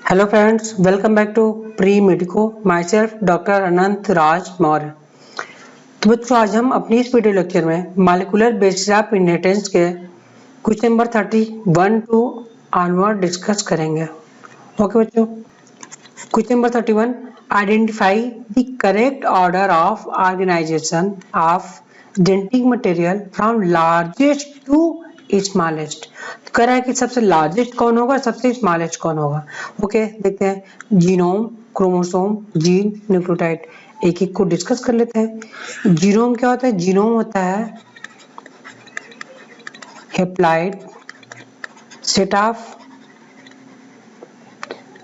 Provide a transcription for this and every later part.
Hello friends, welcome back to Pre-Medico. Myself Dr. अनंत राज मौर्य। तो बच्चों आज हम अपनी इस वीडियो लेक्चर में मॉलिक्यूलर बेसिस ऑफ इनहेरिटेंस के question number 31 to onward discuss करेंगे। ओके बच्चों, question number 31, identify the correct order of organization of genetic material from largest to smallest. कह रहा है कि सबसे लार्जेस्ट कौन होगा, सबसे स्मॉलेस्ट कौन होगा। ओके देखते हैं, जीनोम, क्रोमोसोम, जीन, न्यूक्लियोटाइड, एक एक को डिस्कस कर लेते हैं। जीनोम क्या होता है? जीनोम होता है हेप्लॉइड सेट ऑफ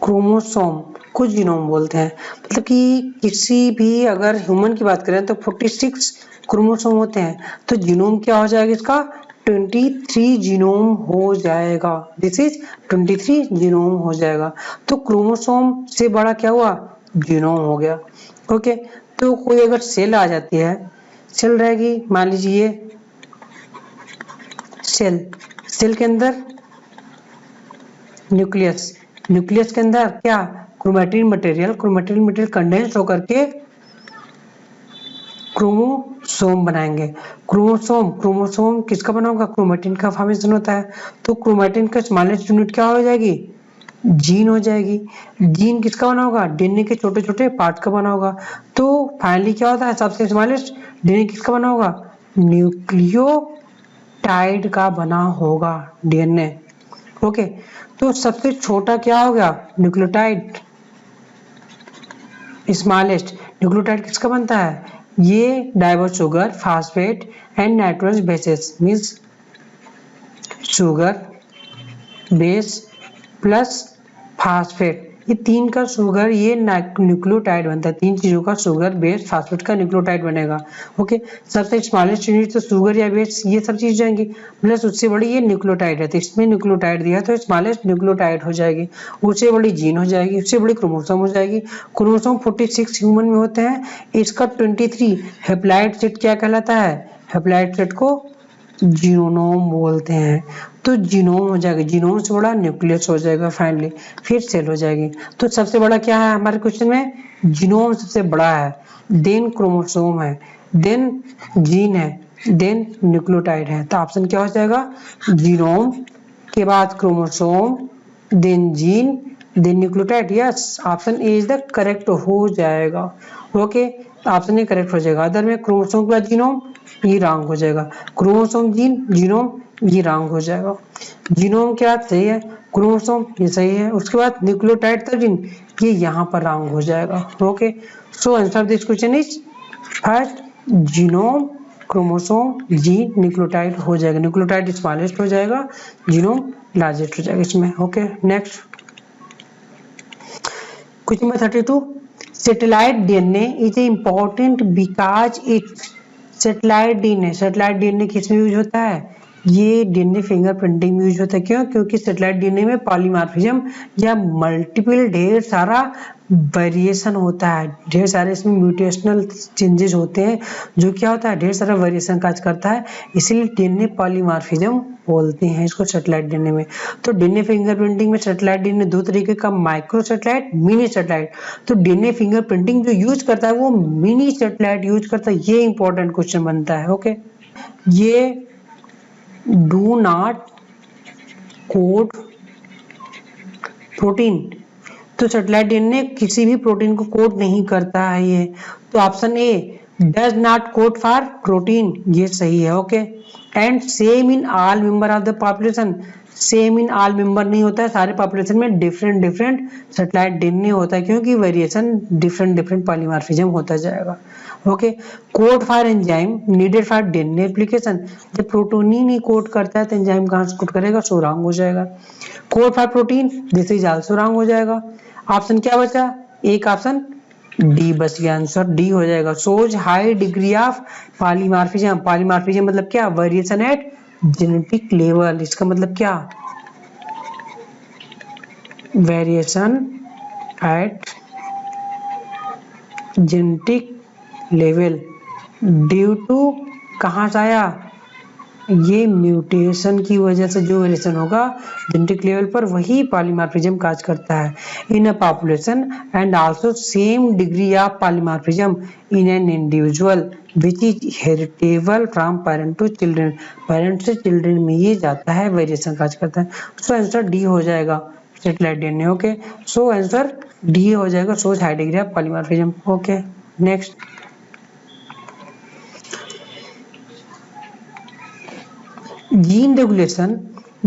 क्रोमोसोम को जीनोम बोलते हैं। मतलब कि किसी भी अगर ह्यूमन की बात करें तो 46 क्रोमोसोम होते हैं, तो जीनोम क्या हो जाएगा इसका? 23 जीनोम हो जाएगा। दिस इज 23 जीनोम हो जाएगा। तो क्रोमोसोम से बड़ा क्या हुआ? जीनोम हो गया। ओके, तो कोई अगर सेल आ जाती है, सेल रहेगी, मान लीजिए सेल के अंदर न्यूक्लियस, न्यूक्लियस के अंदर क्या? क्रोमैटिन मटेरियल कंडेंस होकर के क्रोमोसोम बनाएंगे। क्रोमोसोम किसका बना होगा? क्रोमैटिन का फॉर्मेशन होता है। तो क्रोमैटिन का स्मॉलेस्ट यूनिट क्या हो जाएगी? जीन हो जाएगी। जीन किसका बना होगा? डीएनए के छोटे छोटे पार्ट का बना होगा। तो फाइनली क्या होता है? सबसे स्मॉलेस्ट डीएनए किसका बना होगा? न्यूक्लियोटाइड का बना होगा डीएनए। ओके, तो सबसे छोटा क्या हो गया? न्यूक्लियोटाइड। स्मॉलेस्ट न्यूक्लियोटाइड किसका बनता है? ये diverse sugar, phosphate and nitrogen bases, means sugar base plus phosphate, ये तीन का शुगर, ये न्यूक्लियोटाइड बनता है। तीन चीजों का शुगर, बेस, फास्फेट का न्यूक्लियोटाइड बनेगा। ओके, सबसे स्मॉलेस्ट यूनिट तो शुगर या बेस, ये सब चीज जाएंगी, प्लस उससे बड़ी ये न्यूक्लियोटाइड है, तो इसमें न्यूक्लियोटाइड दिया तो स्मॉलेस्ट न्यूक्लियोटाइड हो जाएगी। उससे बड़ी जीन हो जाएगी, उससे बड़ी क्रोमोसोम हो जाएगी। क्रोमोसोम 46 ह्यूमन में होते हैं, इसका 23 हेप्लॉइड सेट क्या कहलाता है? हेप्लॉइड सेट को जीनोम बोलते हैं। तो जीनोम हो जाएगा, जीनोम से बड़ा न्यूक्लियस हो जाएगा, फाइनली फिर सेल हो जाएगी। तो सबसे बड़ा क्या है हमारे क्वेश्चन में? जीनोम सबसे बड़ा है, देन क्रोमोसोम है, देन जीन है, देन न्यूक्लियोटाइड है। तो ऑप्शन क्या हो जाएगा? जीनोम के बाद chromosome, then gene, then nucleotide. Yes, option A is the correct हो जाएगा। ओके, ऑप्शन ए करेक्ट हो जाएगा। अदर में क्रोमोसोम के बाद जीनोम, ये रॉन्ग हो जाएगा। क्रोमोसोम जीन, जीनोम, ये रॉन्ग हो जाएगा। जीनोम क्या सही है, क्रोमोसोम ये सही है, उसके बाद न्यूक्लियोटाइड तब जीन, ये यहाँ पर रॉन्ग हो जाएगा। Okay, so answer this question is first genome, chromosome, gene, nucleotide हो जाएगा। न्यूक्लियोटाइड स्मॉलेस्ट हो जाएगा, जीनोम लार्जेस्ट हो जाएगा इसमें। Okay, next question number 32, satellite DNA is important because it satellite DNA किस में यूज होता है? ये डीएनए फिंगरप्रिंटिंग में यूज होता है। क्यों? क्योंकि सैटेलाइट डीएनए में पॉलीमॉर्फिज्म या मल्टीपल ढेर सारा वेरिएशन होता है, ढेर सारे इसमें म्यूटेशनल चेंजेस होते हैं, जो क्या होता है? ढेर सारा वेरिएशन काज करता है, इसीलिए डीएनए पॉलीमॉर्फिज्म बोलते हैं इसको सैटेलाइट डीएनए में। तो डीएनए फिंगरप्रिंटिंग में सैटेलाइट डीएनए दो तरीके का, माइक्रो सैटेलाइट, मिनी सैटेलाइट। तो डीएनए फिंगरप्रिंटिंग जो यूज करता है वो मिनी सैटेलाइट यूज करता है, ये इंपॉर्टेंट क्वेश्चन बनता है। ओके, ये डू नॉट कोड प्रोटीन, तो सैटेलाइट डीएनए किसी भी प्रोटीन को कोड नहीं करता है ये। तो option A does not code for protein, ये सही है। Okay, and same in all member of the population, same in all member नहीं होता है, सारे पॉपुलेशन में डिफरेंट डिफरेंट सैटेलाइट डीएनए होता है, क्योंकि वेरिएशन डिफरेंट डिफरेंट पॉलीमॉर्फिज्म होता जाएगा। Okay, code for enzyme needed for DNA application, जब प्रोटीन ही नहीं कोड करता है तो एंजाइम कहां से कोड करेगा? सो रॉन्ग हो जाएगा। Code for protein, this is also wrong हो जाएगा। ऑप्शन क्या बचा? एक ऑप्शन डी बच गया, आंसर डी हो जाएगा। Shows high degree of polymorphism, polymorphism मतलब क्या? वेरिएशन एट जेनेटिक लेवल, इसका मतलब क्या? Variation at genetic level due to, कहां से आया? ये म्यूटेशन की वजह से जो वेरिएशन होगा जेनेटिक लेवल पर, वही पॉलीमॉर्फिज्म काज करता है in a population, and also same degree of polymorphism in an individual which is heritable from parent to children. Parent से चिल्ड्रन में ये जाता है, वेरिएशन काज करता है। सो आंसर डी हो जाएगा, satellite DNA. Okay, so answer D हो जाएगा, shows high degree of polymorphism. Okay, next, gene regulation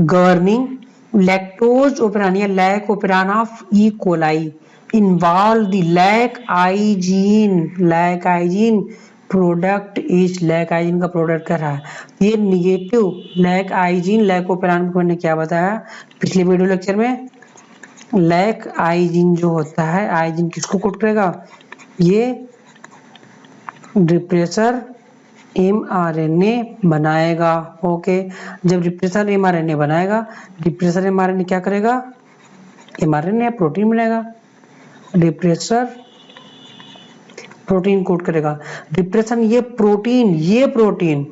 governing lactose operan या lac operan of E. coli involve the lac gene product is lac I gene का product कर रहा है। ये negative lac I gene lac operon को मैंने क्या बताया पिछले वीडियो लेक्चर में, लैक आइजीन जो होता है, आइजीन किसको कोड करेगा, ये रिप्रेसर mRNA बनाएगा। ओके, जब रिप्रेसर mRNA बनाएगा, रिप्रेसर mRNA क्या करेगा, mRNA प्रोटीन बनाएगा, रिप्रेसर प्रोटीन कोड करेगा। रिप्रेशन ये प्रोटीन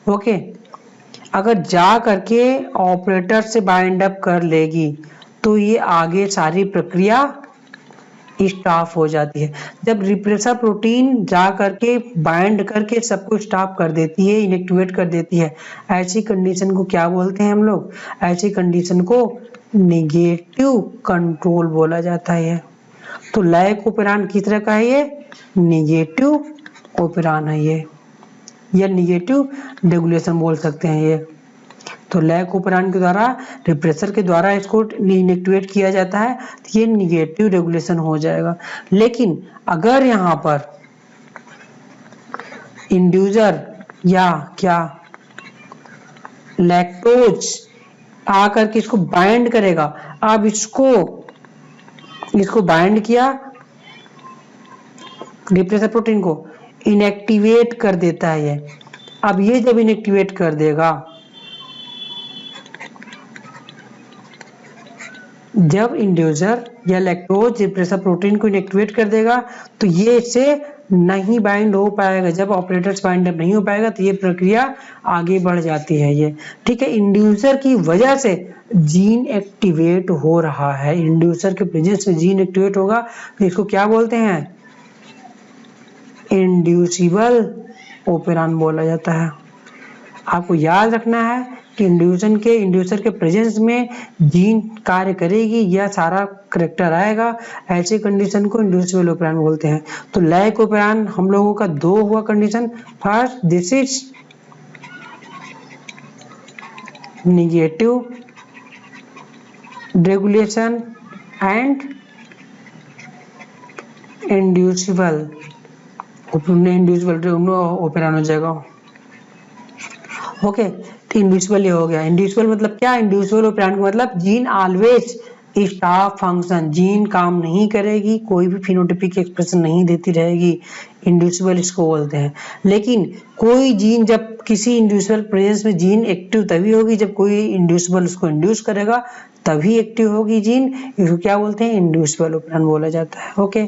ओके, अगर जा करके ऑपरेटर से बाइंड अप कर लेगी तो ये आगे सारी प्रक्रिया स्टॉप हो जाती है। जब रिप्रेसर प्रोटीन जा करके बाइंड करके सबको स्टॉप कर देती है, इनएक्टिवेट कर देती है, ऐसी कंडीशन को क्या बोलते हैं हम लोग, ऐसी कंडीशन को निगेटिव कंट्रोल बोला जाता है। तो लैक ओपेरान किस तरह का है, ये निगेटिव ओपेरान है, ये निगेटिव रेगुलेशन बोल सकते हैं ये। तो लैक ओपेरान के द्वारा, रिप्रेसर के द्वारा इसको इनएक्टिवेट किया जाता है, तो ये निगेटिव रेगुलेशन हो जाएगा। लेकिन अगर यहाँ पर इंड्यूसर या क्या लैक्टोज आकर के इसको बाइंड करेगा, अब इसको बाइंड किया, रिप्रेसर प्रोटीन को इनएक्टिवेट कर देता है ये। अब ये जब इनएक्टिवेट कर देगा, जब इंड्यूसर या लैक्टोज रिप्रेसर प्रोटीन को इनएक्टिवेट कर देगा तो ये इससे नहीं बाइंड हो पाएगा। जब ऑपरेटर्स बाइंड अप नहीं हो पाएगा तो ये प्रक्रिया आगे बढ़ जाती है ये, ठीक है। इंड्यूसर की वजह से जीन एक्टिवेट हो रहा है, इंड्यूसर के प्रेजेंस में जीन एक्टिवेट होगा तो इसको क्या बोलते हैं, इंड्यूसिबल ओपेरान बोला जाता है। आपको याद रखना है कि इंड्यूसर के प्रेजेंस में जीन कार्य करेगी या सारा करैक्टर आएगा, ऐसे कंडीशन को इंड्यूसिबल ओपेरान बोलते हैं। तो लैक ओपेरान हम लोगों का दो हुआ condition, first this is negative regulation and inducible operon हो जाएगा। ओके, तो इंड्यूसिबल ये हो गया। इंड्यूसिबल मतलब क्या, इंड्यूसिबल ओपेरान का मतलब gene always stop function, gene काम नहीं करेगी, कोई भी फिनोटाइपिक एक्सप्रेशन नहीं देती रहेगी, इंड्यूसिबल इसको बोलते हैं। लेकिन कोई जीन, जब किसी इंड्यूसिबल प्रेजेंस में जीन एक्टिव तभी होगी जब कोई इंड्यूसिबल उसको इंड्यूस करेगा, तभी एक्टिव होगी जीन, इसको क्या बोलते हैं, इंड्यूसिबल ओपेरान बोला जाता है। ओके,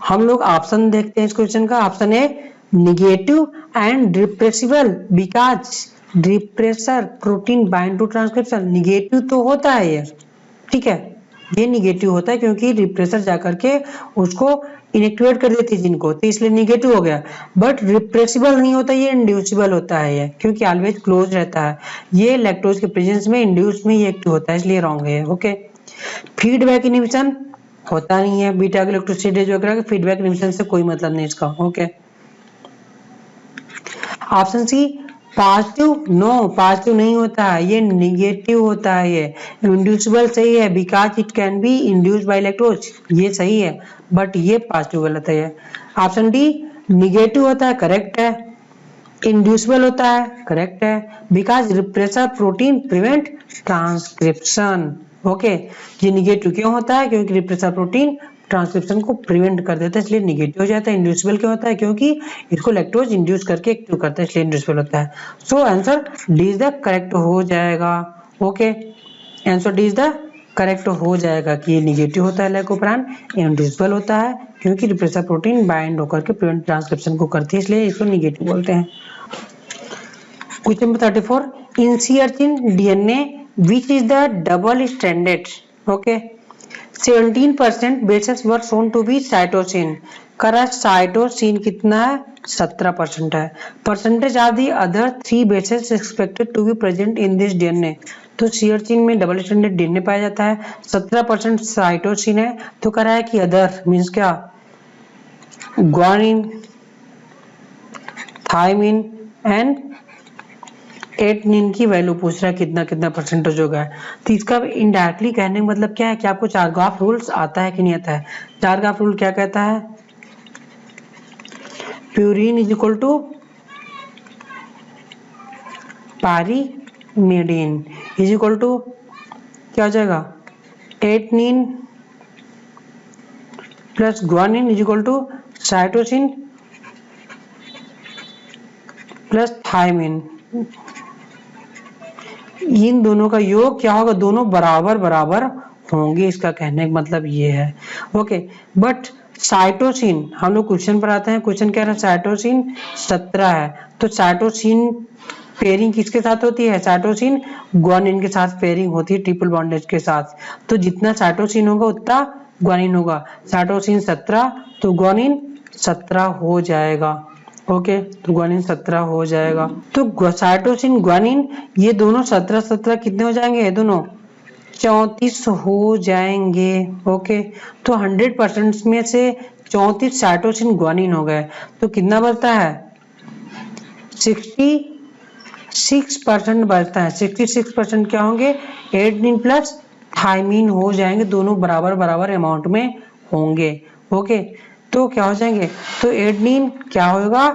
हम लोग ऑप्शन देखते हैं इस क्वेश्चन का। Option A negative and repressible because repressor protein bind to transcription. Negative तो होता है ये, ठीक है, ये निगेटिव होता है क्योंकि रिप्रेसर जाकर के उसको इनएक्टिवेट कर देती है जीन को, तो इसलिए निगेटिव हो गया। बट रिप्रेसिबल नहीं होता, ये इंड्यूसिबल होता है ये, क्योंकि ऑलवेज क्लोज रहता है। ये लैक्टोज के प्रेजेंस में इंड्यूस में ही एक्टिव होता है, इसलिए रॉन्ग है। ओके, फीडबैक इनहिबिशन होता नहीं है, बीटा गैलेक्टोसिडेज वगैरह के फीडबैक इनहिबिशन से कोई मतलब नहीं इसका। Okay, option C positive, no positive नहीं होता है, ये निगेटिव होता है। ये इंड्यूसिबल सही है, because it can be induced by lactose, ये सही है, बट ये पॉजिटिव गलत है। ऑप्शन डी निगेटिव होता है, करेक्ट है। इंड्यूसिबल होता है, करेक्ट है, because repressor protein prevent transcription. Okay, ये निगेटिव क्यों होता है, क्योंकि रिप्रेसर प्रोटीन ट्रांसक्रिप्शन को प्रिवेंट कर देता है, इसलिए निगेटिव हो जाता है। इंड्यूसिबल क्यों होता है, क्योंकि इसको लैक्टोज इंड्यूस करके एक्टिव करता है, इसलिए इंड्यूसिबल होता है। So answer D is the correct हो जाएगा। Okay, answer D is the correct हो जाएगा कि ये निगेटिव होता है लैक ओपेरान, इंड्यूसिबल होता है क्योंकि रिप्रेसर प्रोटीन बाइंड होकर के प्रिवेंट ट्रांसक्रिप्शन को करती है, इसलिए इसको निगेटिव बोलते हैं। Question number 34, in sea urchin DNA which is the double stranded, okay 17% bases were shown to be cytosine, करा साइटोसिन कितना है 17% है, percentage of the other 3 bases expected to be present in this DNA, तो sea urchin में double stranded DNA पाया जाता है, 17% cytosine है, तो करा है कि अदर मीन्स क्या ग्वानिन, थायमिन एंड एटनिन की वैल्यू पूछ रहा है कितना कितना परसेंटेज होगा। तो इसका इनडायरेक्टली कहने का मतलब क्या है कि आपको चारग्राफ रूल्स आता है कि नहीं आता है। चारग्राफ रूल क्या कहता है, purine is equal to pyrimidine is equal to क्या हो जाएगा, adenine plus guanine is equal to cytosine plus thymine, इन दोनों का योग क्या होगा, दोनों बराबर बराबर होंगे, इसका कहने का मतलब ये है। ओके, बट साइटोसिन हम लोग क्वेश्चन पर आते हैं, क्वेश्चन कह रहा है साइटोसिन 17 है, तो साइटोसिन पेयरिंग किसके साथ होती है, साइटोसिन ग्वानिन के साथ पेयरिंग होती है ट्रिपल बॉन्डेज के साथ, तो जितना साइटोसिन होगा उतना ग्वानिन होगा, साइटोसिन 17 तो ग्वानिन 17 हो जाएगा। ओके, तो ग्वानिन 17 हो जाएगा, तो साइटोसिन ग्वानिन ये दोनों 17 कितने हो जाएंगे, ये दोनों 34 हो जाएंगे। ओके, तो 100% में से 34 साइटोसिन ग्वानिन हो गए, तो कितना बचता है 66% बचता है। 66% क्या होंगे, एटनिन प्लस थायमिन हो जाएंगे, दोनों बराबर बराबर अमाउंट में होंगे। ओके, तो क्या हो जाएंगे, तो एटनिन क्या होगा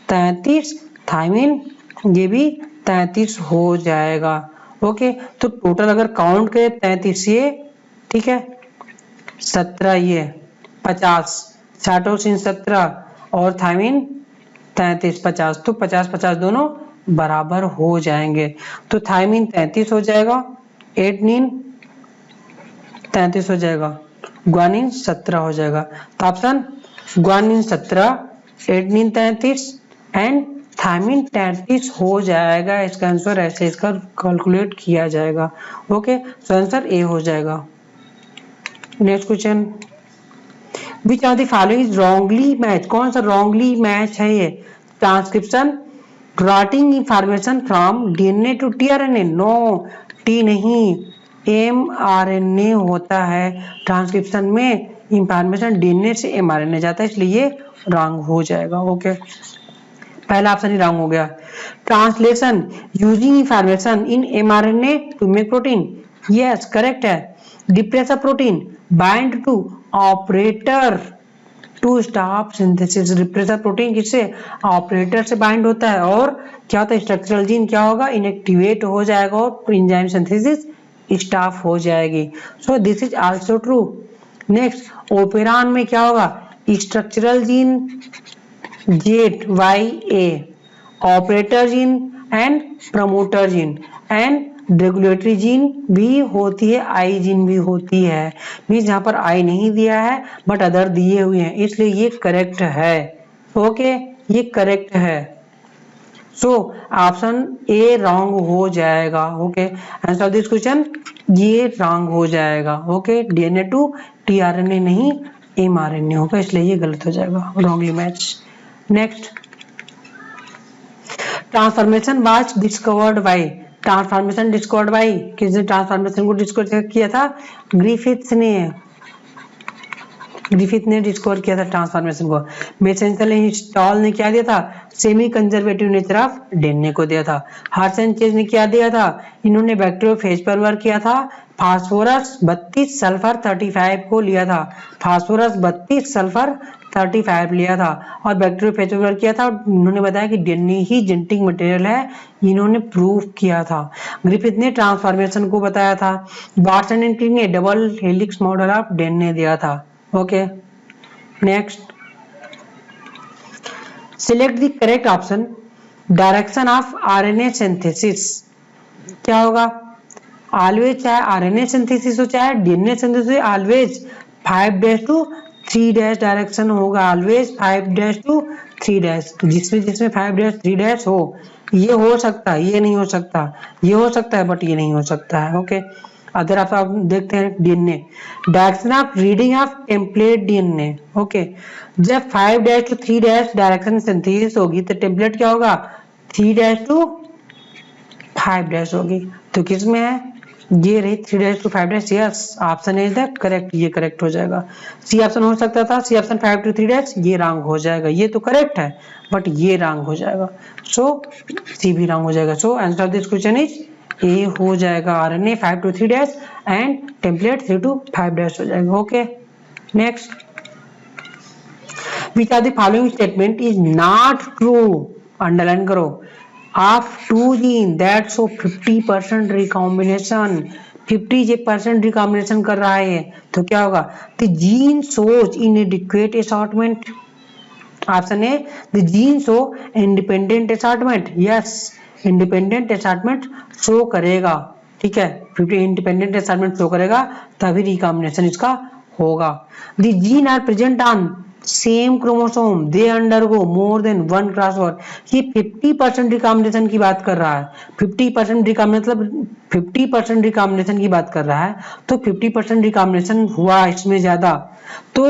33, थायमिन ये भी 33 हो जाएगा। ओके, तो टोटल अगर काउंट करें 33 ये, ठीक है 17 ये 50, साइटोसिन 17 और थायमिन 33 50, तो 50-50 दोनों बराबर हो जाएंगे, तो थायमिन 33 हो जाएगा, एटनिन 33 हो जाएगा, ग्वानिन 17 हो जाएगा। तो ऑप्शन ग्वानिन 17, एटनिन 33 एंड थायमिन 33 हो जाएगा, इसका आंसर ऐसे इसका कैलकुलेट किया जाएगा। ओके, तो आंसर ए हो जाएगा। Next question, which of the following is wrongly match, कौन सा रॉन्गली मैच है ये, transcription writing information from DNA to tRNA, no T नहीं एमआरएनए होता है, ट्रांसक्रिप्शन में इंफॉर्मेशन डीएनए से एमआरएनए जाता है, इसलिए ये रॉन्ग हो जाएगा। ओके, पहला ऑप्शन ही रॉन्ग हो गया। Translation using information in mRNA to make protein, yes correct है। Depressor protein bind to operator to stop synthesis, repressor protein किससे, ऑपरेटर से बाइंड होता है, और क्या होता है स्ट्रक्चरल जीन क्या होगा, इनएक्टिवेट हो जाएगा और एंजाइम सिंथेसिस स्टॉप हो जाएगी। सो this is also true. Next, operon में क्या होगा, structural gene ZYA, operator gene and promoter gene and regulatory gene भी होती है, आई जीन भी होती है, मीन्स यहाँ पर आई नहीं दिया है बट अदर दिए हुए हैं, इसलिए ये करेक्ट है। ओके, ये करेक्ट है, सो ऑप्शन ए रॉन्ग हो जाएगा। Okay, answer of this question ये रॉन्ग हो जाएगा। ओके, डीएनए टू टीआरएनए नहीं एमआरएनए होगा, इसलिए ये गलत हो जाएगा, wrongly match. Next, transformation was discovered by, transformation discovered by, किसने ट्रांसफॉर्मेशन को डिस्कवर किया था, ग्रिफिथ्स ने, ग्रिफिथ ने डिस्कवर किया था ट्रांसफॉर्मेशन को। मेसेंचर ने क्या दिया था, semi conservative nature of DNA को दिया था। हार्सेनचेज ने क्या दिया था, इन्होंने बैक्टीरियोफेज पर वर्क किया था, फास्फोरस 32 सल्फर 35 को लिया था, फास्फोरस 32 सल्फर 35 लिया था और बैक्टीरियोफेज पर वर्क किया था, उन्होंने बताया कि डीएनए ही जेनेटिक मटेरियल है, इन्होंने प्रूव किया था। ग्रिफिथ ने ट्रांसफॉर्मेशन को बताया था, वाटसन एंड क्रिक ने double helix model of DNA दिया था। Okay, next, select the correct option, direction of RNA synthesis क्या होगा, ऑलवेज चाहे आरएनए सिंथेसिस हो चाहे DNA synthesis, always 5' to 3' direction होगा, ऑलवेज 5' to 3', तो जिसमें 5' 3' हो ये हो सकता है, ये नहीं हो सकता, ये हो सकता है बट ये नहीं हो सकता है। ओके, अगर आप देखते हैं DNA direction of reading of template DNA. Okay, जब 5' to 3' डायरेक्शन सिंथेसिस होगी तो टेम्पलेट क्या होगा, 3' to 5' होगी। तो किस में है, ये रही 3' to 5'। Yes, option is the correct, ये करेक्ट हो जाएगा। सी ऑप्शन हो सकता था, सी ऑप्शन 5 to 3', ये रॉन्ग हो जाएगा। ये तो करेक्ट है बट ये रॉन्ग हो जाएगा, सो सी भी रॉन्ग हो जाएगा। So answer of this question is a हो जाएगा। RNA 5 to 3' and template 3 to 5' हो जाएगा। Okay, next, which of the following statement is not true, underline करो, of two gene that show 50% recombination, 50% recombination कर रहा है तो क्या होगा, the gene shows inadequate assortment। Option A, the gene show independent assortment। Yes, independent assortment show करेगा, ठीक है, 50 इंडिपेंडेंट assortment शो करेगा तभी रिकॉम्बिनेशन इसका होगा। the gene are present on same chromosome, they undergo more than 1 crossover. ये 50% recombination की बात कर रहा है, 50% रिकॉम्बिनेशन मतलब 50% रिकॉम्बिनेशन की बात कर रहा है, तो 50% रिकॉम्बिनेशन हुआ इसमें ज्यादा तो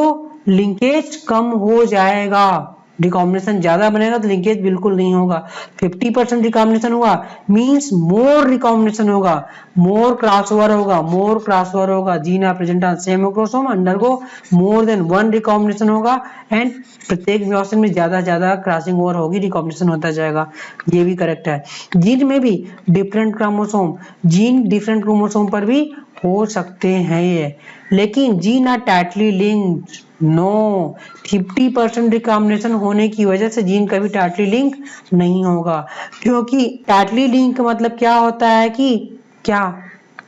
लिंकेज कम हो जाएगा। रिकॉम्बिनेशन ज्यादा बनेगा तो लिंकेज बिल्कुल नहीं होगा। 50% रिकॉम्बिनेशन हुआ मींस मोर रिकॉम्बिनेशन होगा, मोर क्रॉसओवर होगा, मोर क्रॉसओवर होगा। Gene are present on same chromosome, undergo more than 1 recombination होगा एंड प्रत्येक म्यूटेशन में ज्यादा क्रॉसिंग ओवर होगी, रिकॉम्बिनेशन होता जाएगा। ये भी करेक्ट है। जीन में भी different chromosome, gene different chromosome पर भी हो सकते हैं ये, लेकिन gene are tightly linked no. 50% recombination होने की वजह से जीन कभी टाइटली लिंक नहीं होगा, क्योंकि टाइटली लिंक मतलब क्या होता है कि क्या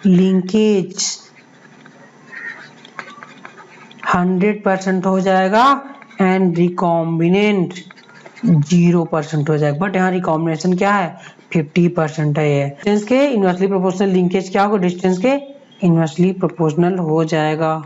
लिंकेज 100% हो जाएगा एंड रिकॉम्बिनेंट 0% हो जाएगा। बट यहाँ रिकॉम्बिनेशन क्या है, 50% है। ये डिस्टेंस के इनवर्सली प्रोपोर्शनल लिंकेज क्या होगा, डिस्टेंस के इनवर्सली प्रोपोर्शनल हो जाएगा।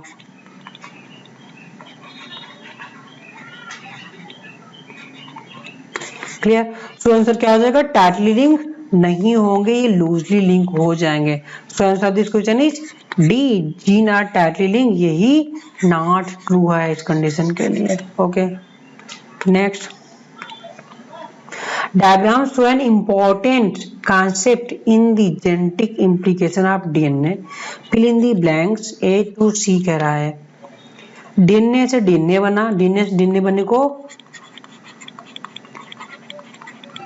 क्लियर, सो आंसर क्या हो जाएगा, टाइटली लिंक नहीं होंगे, ये लूजली लिंक हो जाएंगे। So answer of this question is D, gene are tightly link. यही नॉट ट्रू है इस कंडीशन के लिए। Okay, next, diagrams show an important concept in the genetic implication of DNA, fill in the blanks। A to C कह रहा है, DNA से DNA बना, DNA से DNA बनने को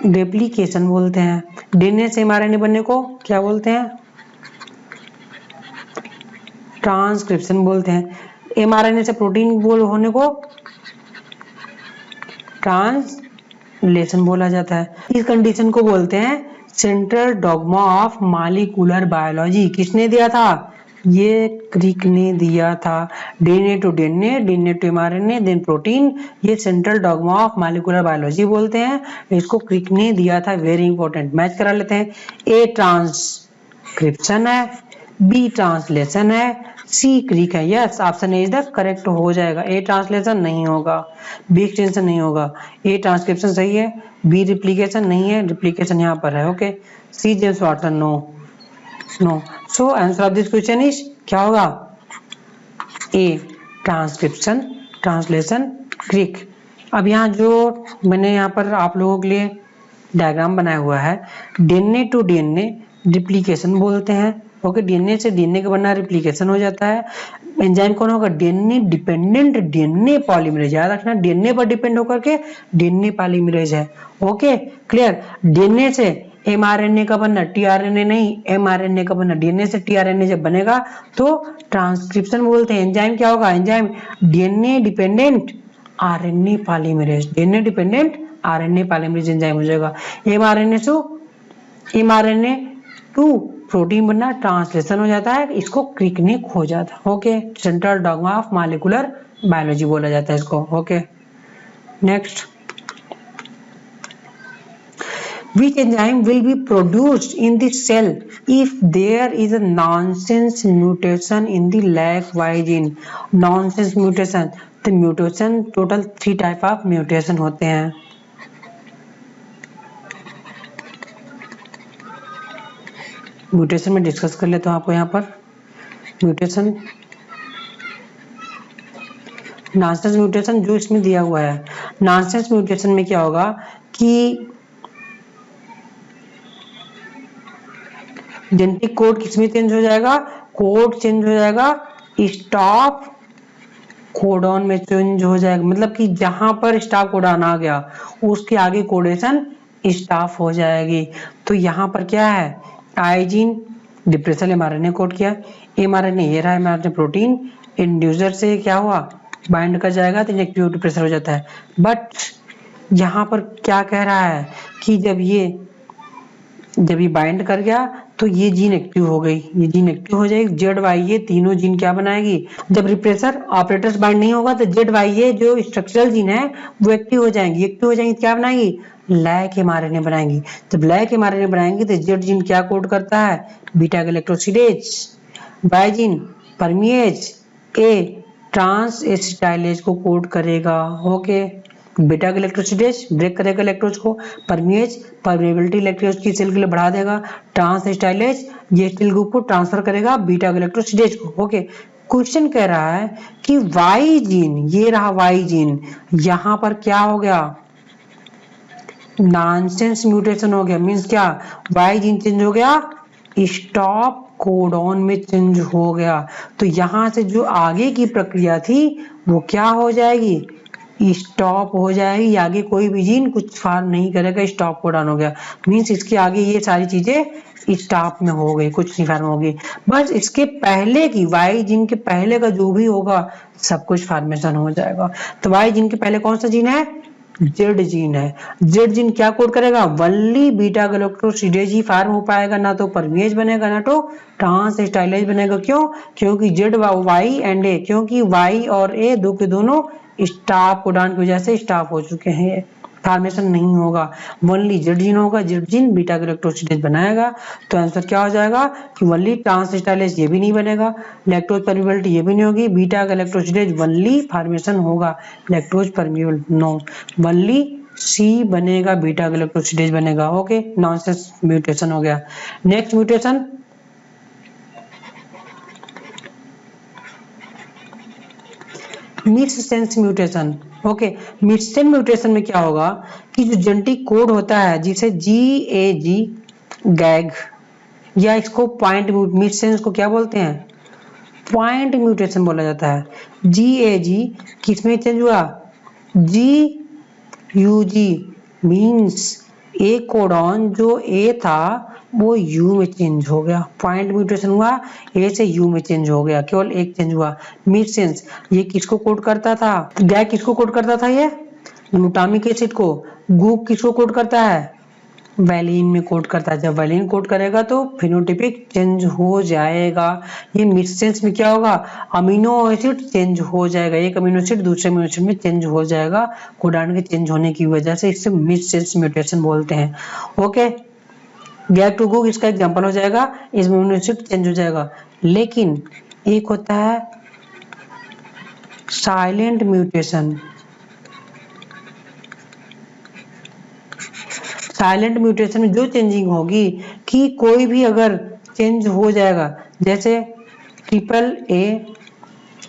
रेप्लिकेशन बोलते हैं, DNA से mRNA बनने को क्या बोलते हैं, ट्रांसक्रिप्शन बोलते हैं। mRNA से प्रोटीन बोल होने को ट्रांसलेशन बोला जाता है। इस कंडीशन को बोलते हैं central dogma of molecular biology. किसने दिया था, ये क्रिक ने दिया था। DNA to DNA, DNA to mRNA, then protein, ये central dogma of molecular biology बोलते हैं। इसको क्रिक ने दिया था, वेरी इंपॉर्टेंट। मैच करा लेते हैं, ए ट्रांसक्रिप्शन है, बी ट्रांसलेशन है, सी क्रिक है। Yes, option A is the correct हो जाएगा। ए ट्रांसलेशन नहीं होगा, बी एक्सटेंशन नहीं होगा, ए ट्रांसक्रिप्शन सही है, बी रिप्लिकेशन नहीं है, रिप्लिकेशन यहाँ पर है। Okay, C James Watson no, no. So answer of this question is क्या होगा, ए ट्रांसक्रिप्शन, ट्रांसलेशन, क्रिक। अब यहाँ जो मैंने यहाँ पर आप लोगों के लिए डायग्राम बनाया हुआ है, डीएनए टू डीएनए रिप्लिकेशन बोलते हैं। ओके, डीएनए से डीएनए का बनना रिप्लिकेशन हो जाता है। एंजाइम कौन होगा, डीएनए डिपेंडेंट डीएनए पॉलीमरेज। याद रखना, डीएनए पर डिपेंड होकर के डीएनए पॉलीमरेज है। Okay, clear. डीएनए से एमआरएनए का बनना, टीआरएनए नहीं, एमआरएनए का बनना। डीएनए से टीआरएनए जब बनेगा तो ट्रांसक्रिप्शन बोलते हैं। एंजाइम क्या होगा, enzyme DNA dependent RNA polymerase, DNA dependent RNA polymerase enzyme हो जाएगा। एमआरएनए टू प्रोटीन बनना ट्रांसलेशन हो जाता है, इसको क्रिक ने खोजा था। Okay, central dogma of molecular biology बोला जाता है इसको। Okay, next, which enzyme will be produced in the cell if there is a nonsense mutation in the LAC-Y gene। nonsense mutation, तो mutation total 3 type of mutation होते हैं। Mutation में discuss कर लेता हूँ आपको यहाँ पर। म्यूटेशन, नॉनसेंस म्यूटेशन जो इसमें दिया हुआ है, नॉनसेंस म्यूटेशन में क्या होगा कि जेनेटिक कोड किसमें चेंज हो जाएगा, कोड चेंज हो जाएगा स्टॉप कोडॉन में चेंज हो जाएगा, मतलब कि जहां पर स्टॉप कोडॉन आ गया उसके आगे कोडेशन स्टॉप हो जाएगी। तो यहाँ पर क्या है, आइजीन डिप्रेशल एमआरएनए कोड किया, एमआरएनए ये रहा, एमआरएनए प्रोटीन इंड्यूसर से क्या हुआ, बाइंड कर जाएगा तो इनएक्टिव डिप्रेशर हो जाता है। बट यहाँ पर क्या कह रहा है कि जब ये बाइंड कर गया तो ये जीन एक्टिव हो गई, ये जीन एक्टिव हो जाएगी, जेड वाई ये तीनों जीन क्या बनाएगी, जब रिप्रेसर ऑपरेटर्स बाइंड नहीं होगा तो जेड वाई ये जो स्ट्रक्चरल जीन है वो एक्टिव हो जाएंगी, क्या बनाएगी, लैक एमआरएनए बनाएंगी। जब लैक एमआरएनए बनाएंगी तो जेड जीन क्या कोड करता है, beta galactosidase, Y gene permease, A trans acetylase को कोड करेगा। ओके, बीटा गैलेक्टोसिडेज ब्रेक करेगा इलेक्ट्रोज को, परमिएज परमेबिलिटी इलेक्ट्रोज की सेल के लिए बढ़ा देगा, ट्रांस एसिटाइलेज ये स्टील ग्रुप को ट्रांसफर करेगा बीटा गैलेक्टोसिडेज को। ओके, क्वेश्चन कह रहा है कि वाई जीन, ये रहा वाई जीन, यहां पर क्या हो गया, नॉनसेंस म्यूटेशन हो गया। मींस क्या, वाई जीन चेंज हो गया, स्टॉप कोडॉन में चेंज हो गया। तो यहां से जो आगे की प्रक्रिया थी वो क्या हो जाएगी, स्टॉप हो जाएगी, आगे कोई भी जीन कुछ फार्म नहीं करेगा, स्टॉप कोडॉन हो गया। मींस इसके आगे ये सारी चीजें स्टॉप में हो गई, कुछ नहीं फार्म होगी। बस इसके पहले की, वाई जीन के पहले का जो भी होगा सब कुछ फॉर्मेशन हो जाएगा। तो वाई जीन के पहले कौन सा जीन है, जेड जीन है। जेड जीन क्या कोड करेगा, वनली बीटा गैलेक्टोसिडेज ही फार्म हो पाएगा, ना तो परमेज बनेगा ना तो ट्रांस एसिटाइलेज बनेगा। क्यों, क्योंकि जेड वाई एंड ए, क्योंकि वाई और ए दो के दोनों स्टॉप कोडॉन की वजह से स्टॉप हो चुके हैं, फॉर्मेशन नहीं होगा, वनली जेड जीन होगा, जेड जीन बीटा गैलेक्टोसिडेज बनाएगा। तो आंसर क्या हो जाएगा कि वनली ट्रांस एसिटाइलेज ये भी नहीं बनेगा, लैक्टोज परमिएबिलिटी ये भी नहीं होगी, बीटा गैलेक्टोसिडेज वनली फॉर्मेशन होगा, lactose permeable no, only C बनेगा, बीटा गैलेक्टोसिडेज बनेगा। ओके, नॉनसेंस म्यूटेशन हो गया। Next mutation, missense mutation. Okay, missense mutation में क्या होगा कि जो जेनेटिक कोड होता है जिसे GAG गैग या इसको पॉइंट, मिससेंस को क्या बोलते हैं, पॉइंट म्यूटेशन बोला जाता है। GAG किसमें चेंज हुआ, GUG मींस ए कोडॉन जो ए था वो यू में चेंज हो गया, पॉइंट म्यूटेशन हुआ, ए से यू में चेंज हो गया, केवल एक चेंज हुआ। मिससेंस ये किसको कोड करता था, गैग किसको कोड करता था, ये ग्लूटामिक एसिड को, गूग किसको कोड करता है, वैलिन में कोड करता है। जब वैलिन कोड करेगा तो फिनोटाइपिक चेंज हो जाएगा। ये मिससेंस में क्या होगा, अमीनो एसिड चेंज हो जाएगा, एक अमीनो एसिड दूसरे अमीनो एसिड में चेंज हो जाएगा कोडॉन के चेंज होने की वजह से, इसे मिससेंस म्यूटेशन बोलते हैं। ओके, गैग टू गूग इसका एग्जांपल हो जाएगा, इसमें अमीनो एसिड चेंज हो जाएगा। लेकिन एक होता है साइलेंट म्यूटेशन। साइलेंट म्यूटेशन में जो चेंजिंग होगी कि कोई भी अगर चेंज हो जाएगा, जैसे AAA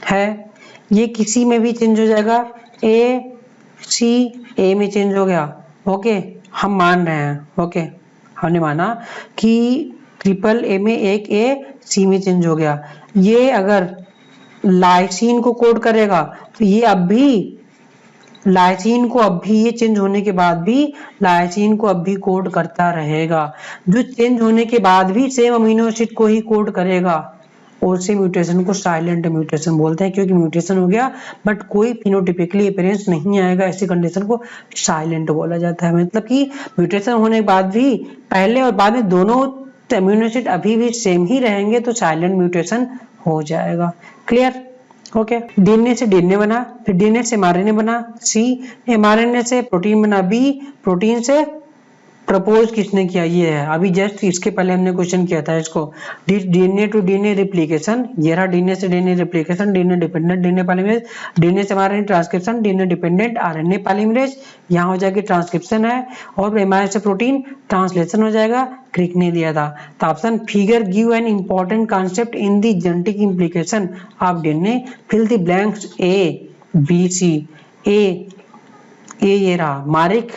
है, ये किसी में भी चेंज हो जाएगा, A में चेंज हो गया। ओके, हम मान रहे हैं, ओके हमने माना कि AAA में एक A C में चेंज हो गया। ये अगर लाइसिन को कोड करेगा तो ये अब भी लाइसिन को अब भी, ये चेंज होने के बाद भी लाइसिन को अब भी कोड करता रहेगा। जो चेंज होने के बाद भी सेम अमीनो एसिड को ही कोड करेगा, और से म्यूटेशन को साइलेंट म्यूटेशन बोलते हैं, क्योंकि म्यूटेशन हो गया बट कोई फिनोटाइपिकली अपीयरेंस नहीं आएगा, ऐसी कंडीशन को साइलेंट बोला जाता है। मतलब कि म्यूटेशन होने के बाद भी पहले और बाद में दोनों अमीनो एसिड अभी भी सेम ही रहेंगे तो साइलेंट म्यूटेशन हो जाएगा। Clear, okay. डीएनए से डीएनए बना, फिर डीएनए से एमआरएनए बना, सी, एमआरएनए से प्रोटीन बना, बी, प्रोटीन से प्रपोज किसने किया, ये है। अभी जस्ट इसके पहले हमने क्वेश्चन किया था इसको, डीएनए टू डीएनए रिप्लिकेशन, ये रहा डीएनए से DNA replication, DNA dependent DNA polymerase, DNA से RNA transcription, DNA dependent RNA polymerase, यहाँ हो जाएगी ट्रांसक्रिप्शन है, और एमआरएनए से प्रोटीन ट्रांसलेशन हो जाएगा, क्रिक ने दिया था। तो option figure give an important concept in the genetic implication of DNA, fill the blanks A B C. A ये रहा मारिक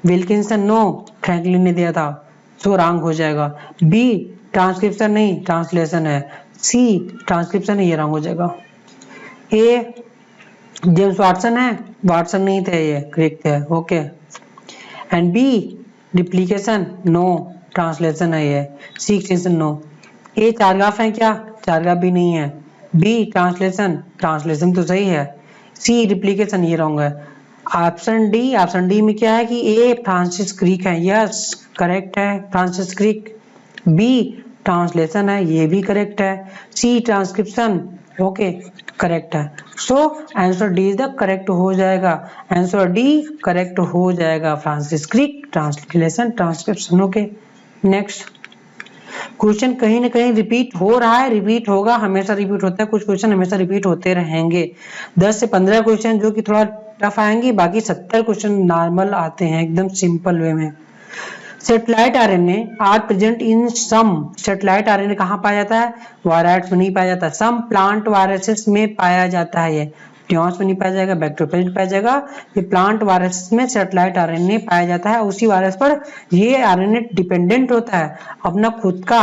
विल्किंसन, नो फ्रैंकलिन ने दिया था, सो रॉन्ग हो जाएगा। बी ट्रांसक्रिप्शन नहीं, ट्रांसलेशन है। सी ट्रांसक्रिप्शन है, ये रॉन्ग हो जाएगा। ए जेम्स वाटसन है, वाटसन नहीं थे, ये करेक्ट है, okay. And B replication, no translation है ये। सी एक्सटेंशन, नो। ए चारगाफ है क्या, चारगाफ भी नहीं है। बी ट्रांसलेशन, ट्रांसलेशन तो सही है। सी रिप्लिकेशन, ये रॉन्ग है। ऑप्शन डी में क्या है कि ए फ्रांसिस क्रिक है, यस करेक्ट है, फ्रांसिस क्रिक। बी ट्रांसलेशन है, ये भी करेक्ट है। सी ट्रांसक्रिप्शन, ओके करेक्ट है। So answer D is the correct हो जाएगा, आंसर डी करेक्ट हो जाएगा, Francis Crick, translation transcription, okay. Next question कहीं ना कहीं रिपीट हो रहा है, रिपीट होगा, हमेशा रिपीट होता है, कुछ क्वेश्चन हमेशा रिपीट होते रहेंगे। 10 से 15 क्वेश्चन जो कि थोड़ा टफ आएंगे, बाकी 70 क्वेश्चन नॉर्मल आते हैं एकदम सिंपल वे में। Satellite RNA are present in some, satellite RNA कहाँ पाया जाता है, वायरस में नहीं पाया जाता, सम प्लांट वायरसेस में पाया जाता है, ये ट्यून्स में नहीं पाया जाएगा, बैक्टीरियोफेज में पाया जाएगा, ये प्लांट वायरस में सेटेलाइट आरएनए पाया जाता है। उसी वायरस पर ये आरएनए डिपेंडेंट होता है, अपना खुद का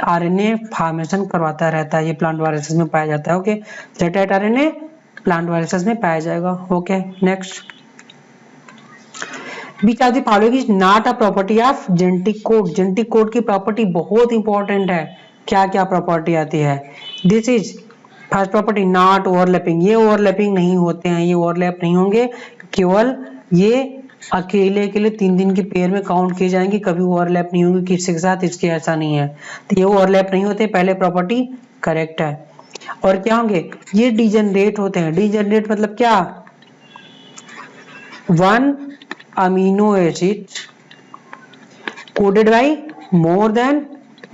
आरएनए फॉर्मेशन करवाता रहता है, ये प्लांट वायरसेस में पाया जाता है, okay. Satellite RNA plant viruses में पाया जाएगा, okay. Next, which of the following is not a property of genetic code, genetic code की प्रॉपर्टी बहुत इंपॉर्टेंट है, क्या क्या प्रॉपर्टी आती है। This is first property not overlapping, ये ओवरलैपिंग नहीं होते हैं, ये ओवरलैप नहीं होंगे, केवल ये अकेले अकेले 3 के पेयर में काउंट किए जाएंगे, कभी ओवरलैप नहीं होंगे किसी के साथ, इसके ऐसा नहीं है, तो ये ओवरलैप नहीं होते, पहले प्रॉपर्टी करेक्ट है। और क्या होंगे, ये डिजेनरेट होते हैं, डिजेनरेट मतलब क्या, 1 amino acid coded by more than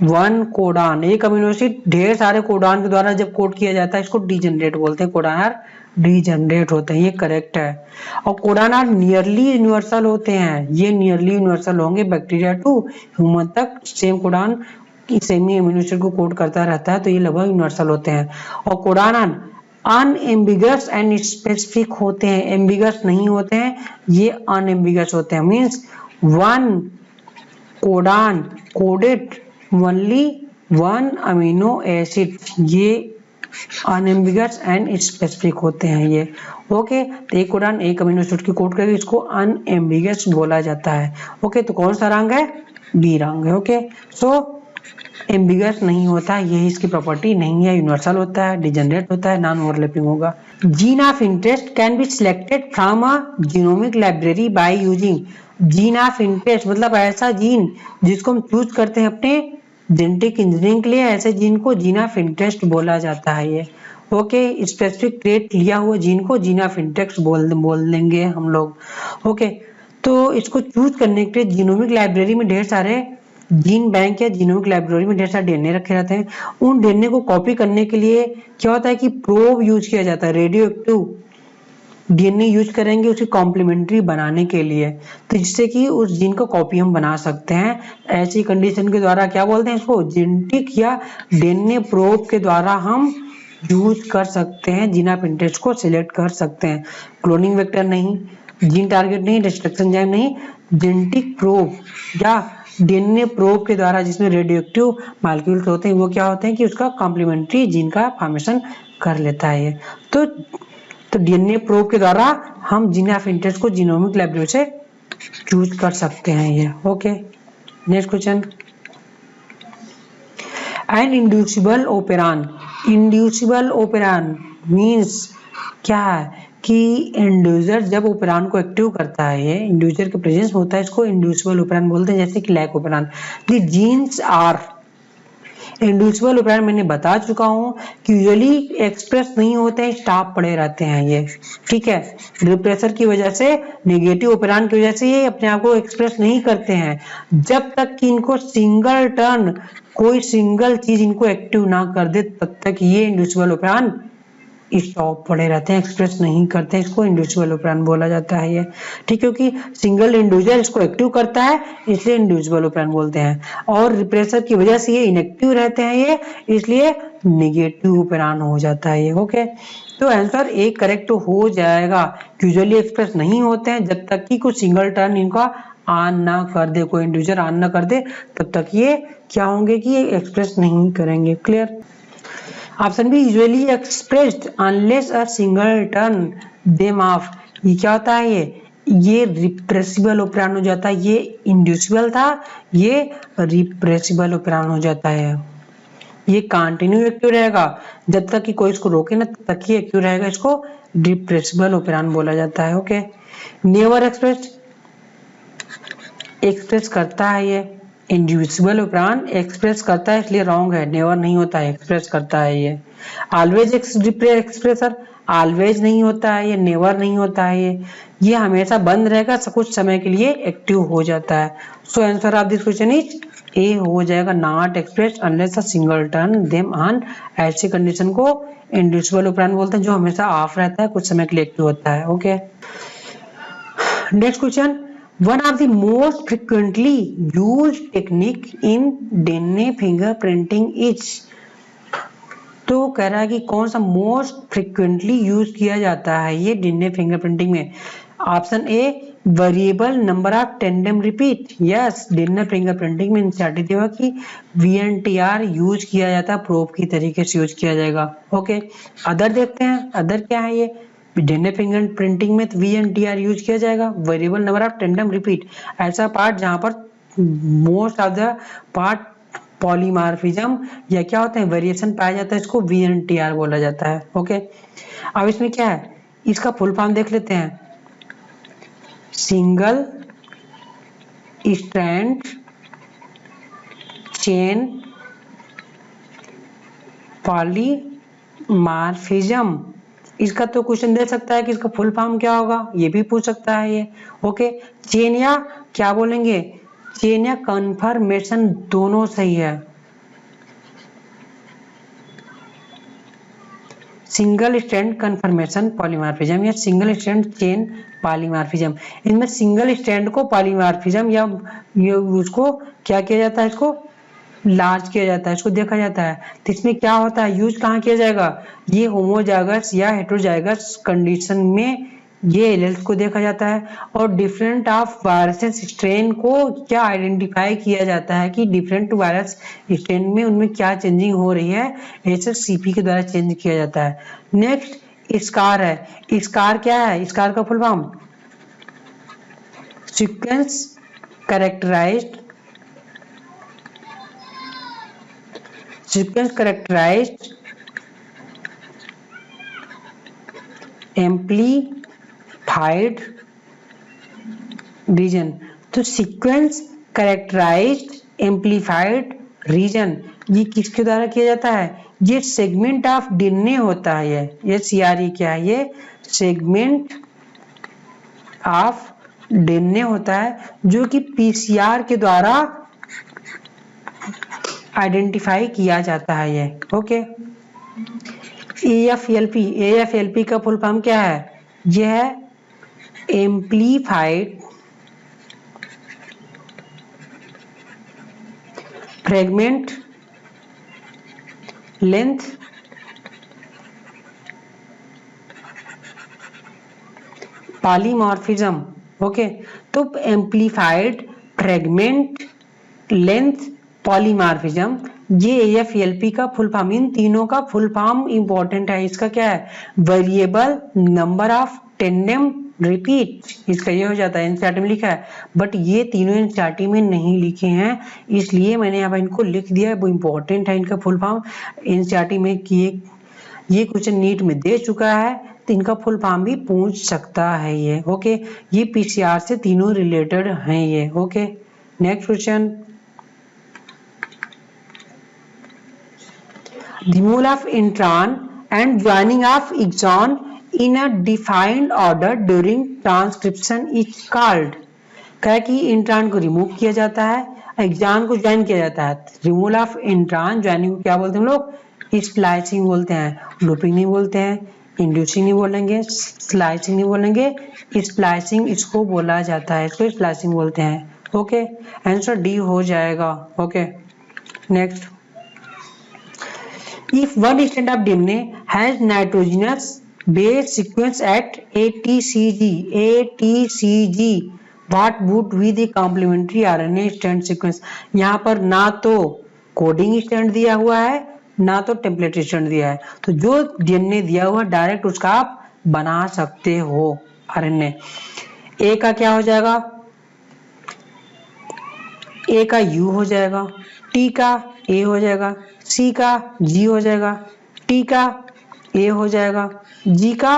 1 codon, एक अमीनो एसिड ढेर सारे कोडान के द्वारा जब कोड किया जाता है इसको डिजेनरेट बोलते हैं, कोडान आर डिजेनरेट होते हैं, ये करेक्ट है। और कोडान आर नियरली यूनिवर्सल होते हैं, ये नियरली यूनिवर्सल होंगे बैक्टीरिया टू ह्यूमन तक, सेम कोडान सेम ही अमीनो एसिड को कोड करता रहता है, तो ये लगभग यूनिवर्सल होते हैं। और codon are unambiguous and specific होते हैं, एम्बिगस नहीं होते हैं, ये अनएम्बिगस होते हैं, means 1 codon coded only 1 amino acid, ये अनएम्बिगस एंड स्पेसिफिक होते हैं ये, ओके। तो एक कोडान एक अमीनो एसिड की कोड करके इसको अनएम्बिगस बोला जाता है, ओके। तो कौन सा रंग है, बी रंग है, ओके। सो एम्बिगस नहीं होता है, यही इसकी प्रॉपर्टी नहीं है, यूनिवर्सल होता है, डिजेनरेट होता है, नॉन ओवरलैपिंग होगा। Gene of interest can be selected from a genomic library by using, gene of interest मतलब ऐसा जीन जिसको हम चूज करते हैं अपने जेनेटिक इंजीनियरिंग के लिए, ऐसे जीन को जीन ऑफ इंटरेस्ट बोला जाता है ये, ओके। स्पेसिफिक ट्रेट लिया हुआ जीन को जीन ऑफ इंटरेस्ट बोल देंगे हम लोग, ओके। तो इसको चूज करने के लिए जीनोमिक लाइब्रेरी में ढेर सारे जीन बैंक या जीनोमिक लाइब्रेरी में ढेर सारे डीएनए रखे रहते हैं, उन डीएनए को कॉपी करने के लिए क्या होता है कि प्रोब यूज किया जाता है, रेडियो एक्टिव डीएनए यूज करेंगे उसकी कॉम्प्लीमेंट्री बनाने के लिए, तो जिससे कि उस जीन का कॉपी हम बना सकते हैं। ऐसी कंडीशन के द्वारा क्या बोलते हैं इसको, जेनेटिक या डीएनए प्रोब के द्वारा हम यूज कर सकते हैं, जीन ऑफ इंटरेस्ट को सिलेक्ट कर सकते हैं। क्लोनिंग वेक्टर नहीं, जीन टारगेट नहीं, डिस्ट्रक्शन एंजाइम नहीं, जेनेटिक प्रोब या डीएनए प्रोब के द्वारा जिसमें रेडियोएक्टिव मॉलिक्यूल्स होते हैं, वो क्या होते हैं कि उसका कॉम्प्लीमेंट्री जीन का फॉर्मेशन कर लेता है ये। तो डीएनए प्रोब के द्वारा हम जीन ऑफ इंटरेस्ट को जीनोमिक लाइब्रेरी से चूज कर सकते हैं ये, okay. Next question, an inducible operon, inducible operon means क्या है कि इंड्यूसर जब ओपेरान को एक्टिव करता है, ये इंड्यूसर के प्रेजेंस में होता है, इसको इंड्यूसिबल ओपेरान बोलते हैं, जैसे कि lac operon. The genes are individual operand मैंने बता चुका हूं कि यूजुअली एक्सप्रेस नहीं होते हैं, स्टॉप पड़े रहते हैं ये, ठीक है। रिप्रेसर की वजह से, नेगेटिव ऑपरेंड की वजह से ये अपने आप को एक्सप्रेस नहीं करते हैं जब तक कि इनको सिंगल टर्न, कोई सिंगल चीज इनको एक्टिव ना कर दे, तब तक ये इंडिविजुअल ऑपरेंड स्टॉप पड़े रहते हैं, एक्सप्रेस नहीं करते हैं। इसको इंडिविजुअल ऑपरेंड बोला जाता है ये, ठीक, क्योंकि सिंगल इंडिविजुअल इसको एक्टिव करता है, इसलिए इंडिविजुअल ऑपरेंड बोलते हैं। और रिप्रेसर की वजह से ये इनएक्टिव रहते हैं ये, इसलिए नेगेटिव ऑपरेंड हो जाता है ये। ओके, तो आंसर ए करेक्ट हो जाएगा। यूजुअली एक्सप्रेस नहीं होते हैं जब तक कि कुछ सिंगल टर्न इनका ऑन ना कर दे, कोई इंडिविजुअल ऑन ना कर दे, तब तक ये क्या होंगे कि ये एक्सप्रेस नहीं करेंगे। Clear. Option B, usually expressed unless a single turn them off. ये क्या होता है, ये रिप्रेसिबल ऑपरेंड हो जाता है। ये इंडिविजुअल था, ये रिप्रेसिबल ऑपरेंड हो जाता है। ये कंटिन्यू एक्टिव रहेगा जब तक कि कोई इसको रोके ना, तब तक ही एक्टिव रहेगा, इसको रिप्रेसिबल ऑपरेंड बोला जाता है। ओके, नेवर एक्सप्रेस्ड, एक्सप्रेस करता है ये, इंडिविजुअल ऑपरेंड एक्सप्रेस करता है, इसलिए रॉन्ग है, नेवर नहीं होता है, एक्सप्रेस करता है ये। ऑलवेज एक्सप्रेसर, ऑलवेज नहीं होता है ये, नेवर नहीं होता है ये हमेशा बंद रहेगा, कुछ समय के लिए एक्टिव हो जाता है। So answer of this question is a हो जाएगा, not express unless a single turn them on. ऐसी कंडीशन को इंडिविजुअल ऑपरेंड बोलते हैं जो हमेशा ऑफ रहता है, कुछ समय के लिए एक्टिव होता है। Okay, next question, one of the most frequently used technique in DNA fingerprinting is। तो कह रहा है कि कौन सा मोस्ट फ्रिक्वेंटली यूज किया जाता है ये डीएनए फिंगरप्रिंटिंग में। Option A, variable number of tandem repeat. Yes, DNA fingerprinting में इंसर्टेड होगा कि वीएनटीआर यूज किया जाता है, प्रोब की तरीके से यूज किया जाएगा। ओके, अदर देखते हैं, अदर क्या है ये डीएनए फिंगरप्रिंटिंग में। तो वीएनटीआर यूज किया जाएगा, variable number of tandem repeat, ऐसा पार्ट जहां पर मोस्ट ऑफ द पार्ट पॉलीमार्फिज्म या क्या होता है वेरिएशन पाया जाता है, इसको वीएनटीआर बोला जाता है। ओके, अब इसमें क्या है, इसका फुल फॉर्म देख लेते हैं। Single strand chain polymorphism. इसका तो क्वेश्चन दे सकता है कि इसका फुल फॉर्म क्या होगा, ये भी पूछ सकता है ये। ओके, चेन या क्या बोलेंगे, चेन या कन्फर्मेशन, दोनों सही है। सिंगल स्ट्रैंड कन्फर्मेशन पॉलीमार्फिज्म या सिंगल स्ट्रैंड चेन पॉलीमार्फिज्म। इनमें सिंगल स्ट्रैंड को पॉलीमार्फिज्म या ये उसको क्या किया जाता है, इसको लार्ज किया जाता है, इसको देखा जाता है। तो इसमें क्या होता है, यूज कहाँ किया जाएगा, ये होमोजाइगस या हेटेरोजाइगस कंडीशन में ये एलील्स को देखा जाता है। और डिफरेंट ऑफ वायरस स्ट्रेन को क्या आइडेंटिफाई किया जाता है कि डिफरेंट वायरस स्ट्रेन में उनमें क्या चेंजिंग हो रही है, ऐसे सीपी के द्वारा चेंज किया जाता है। नेक्स्ट स्कार है। स्कार क्या है, स्कार का full form sequence characterized amplified region. तो सीक्वेंस कैरेक्टराइज्ड एम्प्लीफाइड रीजन ये किसके द्वारा किया जाता है, ये सेगमेंट ऑफ डीएनए होता है। ये सीआरई क्या है, ये सेगमेंट ऑफ डीएनए होता है जो कि पीसीआर के द्वारा आइडेंटिफाई किया जाता है ये। ओके, एएफएलपी का फुल फॉर्म क्या है, यह है amplified fragment length polymorphism. Okay, तो एम्प्लीफाइड फ्रेगमेंट लेंथ पॉलीमॉर्फिज्म, ये एएफएलपी का फुल फॉर्म, इन तीनों का फुल फॉर्म इंपॉर्टेंट है। इसका क्या है, variable number of tandem repeat, इसका ये हो जाता है। एनसीईआरटी में लिखा है, बट ये तीनों एनसीईआरटी में नहीं लिखे हैं, इसलिए मैंने यहाँ पर इनको लिख दिया है, वो इंपॉर्टेंट है इनका फुल फॉर्म। एनसीईआरटी में ये क्वेश्चन नीट में दे चुका है, तो इनका फुल फॉर्म भी पूछ सकता है ये। ओके, ये पीसीआर से तीनों रिलेटेड हैं ये। Okay, next question, removal of intron and joining of exon in a defined order during transcription is called. क्या कि इंट्रॉन को रिमूव किया जाता है, एक्सॉन को ज्वाइन किया जाता है। रिमूवल ऑफ इंट्रॉन, ज्वाइनिंग को क्या बोलते हैं हम लोग? स्प्लाइसिंग बोलते हैं। लूपिंग नहीं बोलते हैं, इंड्यूसिंग नहीं बोलेंगे, स्लाइसिंग नहीं बोलेंगे, स्प्लाइसिंग इसको बोला जाता है, इसको स्प्लाइसिंग बोलते हैं। ओके, आंसर डी हो जाएगा। Okay, next, if one strand of DNA has nitrogenous base sequence at ATCG, what would be the complementary RNA strand sequence? यहाँ पर ना तो कोडिंग स्टैंड दिया हुआ है ना तो टेम्पलेट स्टैंड दिया है, तो जो डीएनए दिया हुआ डायरेक्ट उसका आप बना सकते हो आरएनए। ए का क्या हो जाएगा? ए का यू हो जाएगा, टी का ए हो जाएगा, सी का जी हो जाएगा, टी का ए हो जाएगा, जी का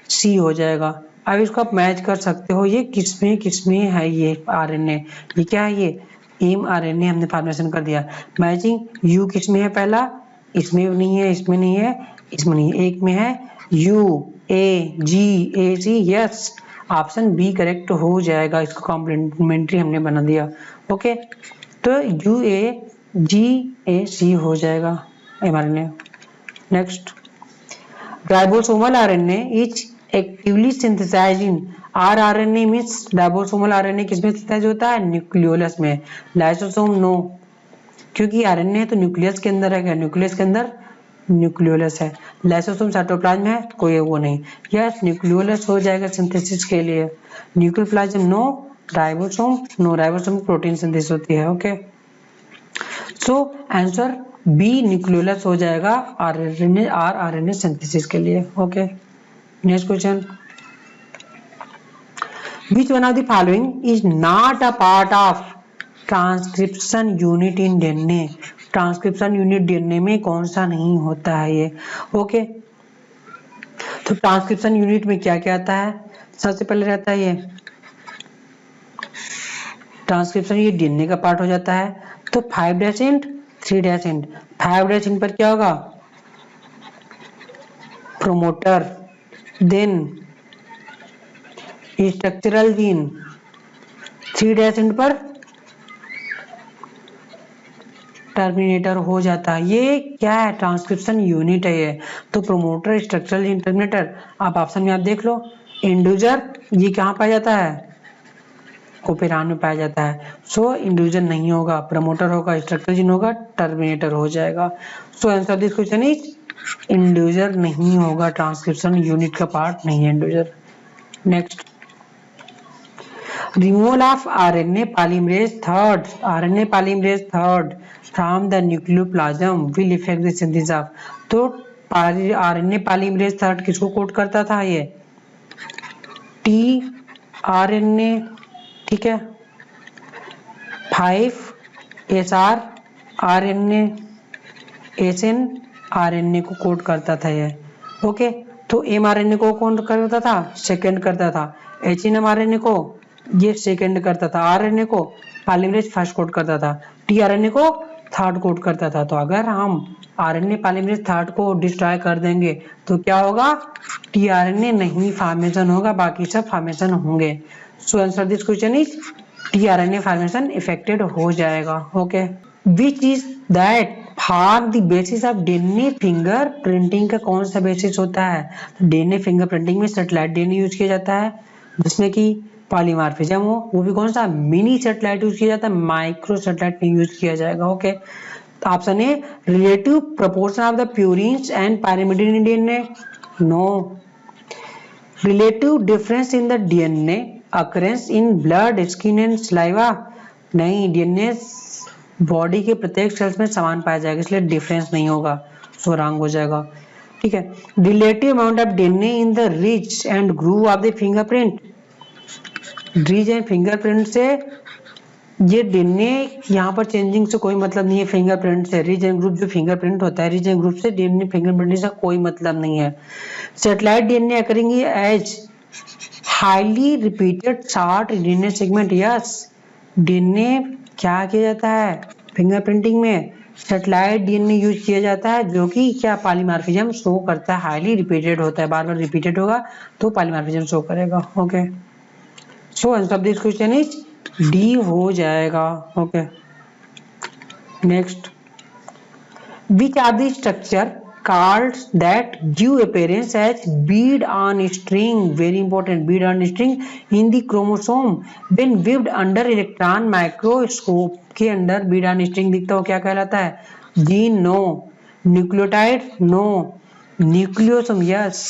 सी हो जाएगा। अब इसको आप मैच कर सकते हो, ये किसमें है ये आरएनए, ये क्या है? ये एम आरएनए हमने फॉर्मेशन कर दिया। मैचिंग, यू किसमें है? पहला इसमें नहीं है, इसमें नहीं है, इसमें नहीं है, एक में है U A G A C, yes, option B correct हो जाएगा। इसको कॉम्प्लीमेंट्री हमने बना दिया। ओके, तो यू ए जी ए सी हो जाएगा mRNA। Next, ribosomal RNA is actively synthesising rRNA means ribosomal RNA किसमें सिंथेसाइज होता है? न्यूक्लियोलस में। लाइसोसोम नो, क्योंकि आरएनए तो न्यूक्लियस के अंदर है, क्या न्यूक्लियस के अंदर न्यूक्लियोलस है। लाइसोसोम साइटोप्लाज्म है, कोई वो नहीं। यस, न्यूक्लियोलस हो जाएगा सिंथेसिस के लिए। Nucleoplasm no, ribosome no, ribosome protein synthesis होती है। Okay, so answer B nucleolus हो जाएगा आरएनए सिंथेसिस के लिए। Okay, next question, which one of the following is not a part of transcription unit in DNA? Transcription unit DNA में कौन सा नहीं होता है ये? ओके, तो ट्रांसक्रिप्शन यूनिट में क्या क्या आता है? सबसे पहले रहता है ये ट्रांसक्रिप्शन, ये डीएनए का पार्ट हो जाता है। तो 5' एंड 3' एंड, 5' एंड पर क्या होगा? Promoter, then structural gene, 3' end पर टर्मिनेटर हो जाता है। ये क्या है? ट्रांसक्रिप्शन यूनिट है ये। तो प्रोमोटर, स्ट्रक्चरल जीन, टर्मिनेटर, आप ऑप्शन में आप देख लो। इंड्यूसर ये कहाँ पाया जाता है? ओपेरान में पाया जाता है। सो इंड्यूसर नहीं होगा, प्रमोटर होगा, स्ट्रक्चरल जीन होगा, टर्मिनेटर हो जाएगा। So answer this question is inducer नहीं होगा, ट्रांसक्रिप्शन यूनिट का पार्ट नहीं है inducer. Next, removal of RNA polymerase third from the nucleoplasm will affect the synthesis of। तो RNA polymerase third किसको कोड करता था? ये tRNA, ठीक है, 5SR RNA, SNRNA को कोड करता था ये। ओके, तो mRNA को कौन करता था? सेकेंड करता था। HNMRNA को ये सेकेंड करता था, आरएनए को पॉलीमरेज फर्स्ट कोड करता था, टीआरएनए को थर्ड कोड करता था। तो अगर हम आरएनए पॉलीमरेज थर्ड को डिस्ट्रॉय कर देंगे तो क्या होगा? टीआरएनए नहीं फॉर्मेशन होगा, बाकी सब फॉर्मेशन होंगे। सो answer this question is tRNA formation affected हो जाएगा। Okay, which is that for the basis of DNA finger printing का कौन सा बेसिस होता है? डीएनए फिंगर प्रिंटिंग में सेटेलाइट डीएनए यूज किया जाता है, जिसमें कि पॉलीमॉर्फिज्म हो, वो भी कौन सा? मिनी सेटेलाइट यूज किया जाता है, माइक्रो सेटेलाइट नहीं यूज किया जाएगा। ओके, तो option A, relative proportion of the purines and pyrimidine in DNA, no. Relative difference in the DNA occurrence in blood, skin and saliva, नहीं, डीएनए बॉडी के प्रत्येक सेल्स में समान पाया जाएगा, इसलिए डिफरेंस नहीं होगा, सो रॉन्ग हो जाएगा। ठीक है, relative amount of DNA in the ridge and groove of the fingerprint, ridge and fingerprint से ये डीएनए यहाँ पर चेंजिंग से कोई मतलब नहीं है। फिंगरप्रिंट से रिज एंड ग्रुप जो फिंगरप्रिंट होता है, रिज एंड ग्रुप से डीएनए फिंगरप्रिंट से कोई मतलब नहीं है। Satellite DNA occurring as highly repeated short DNA segment, yes, DNA क्या किया जाता है फिंगरप्रिंटिंग में? सेटेलाइट डीएनए यूज किया जाता है जो कि क्या पॉलीमॉर्फिज्म शो करता है, हाईली रिपीटेड होता है, बार बार रिपीटेड होगा तो पॉलीमॉर्फिज्म शो करेगा। Okay, so answer of this question is D हो जाएगा। Okay, next, which are the structure cards that give appearance as bead on string, very important, bead on string in the chromosome when viewed under electron microscope। के अंदर bead on string दिखता हो क्या कहलाता है? Gene no, nucleotide no, nucleosome yes,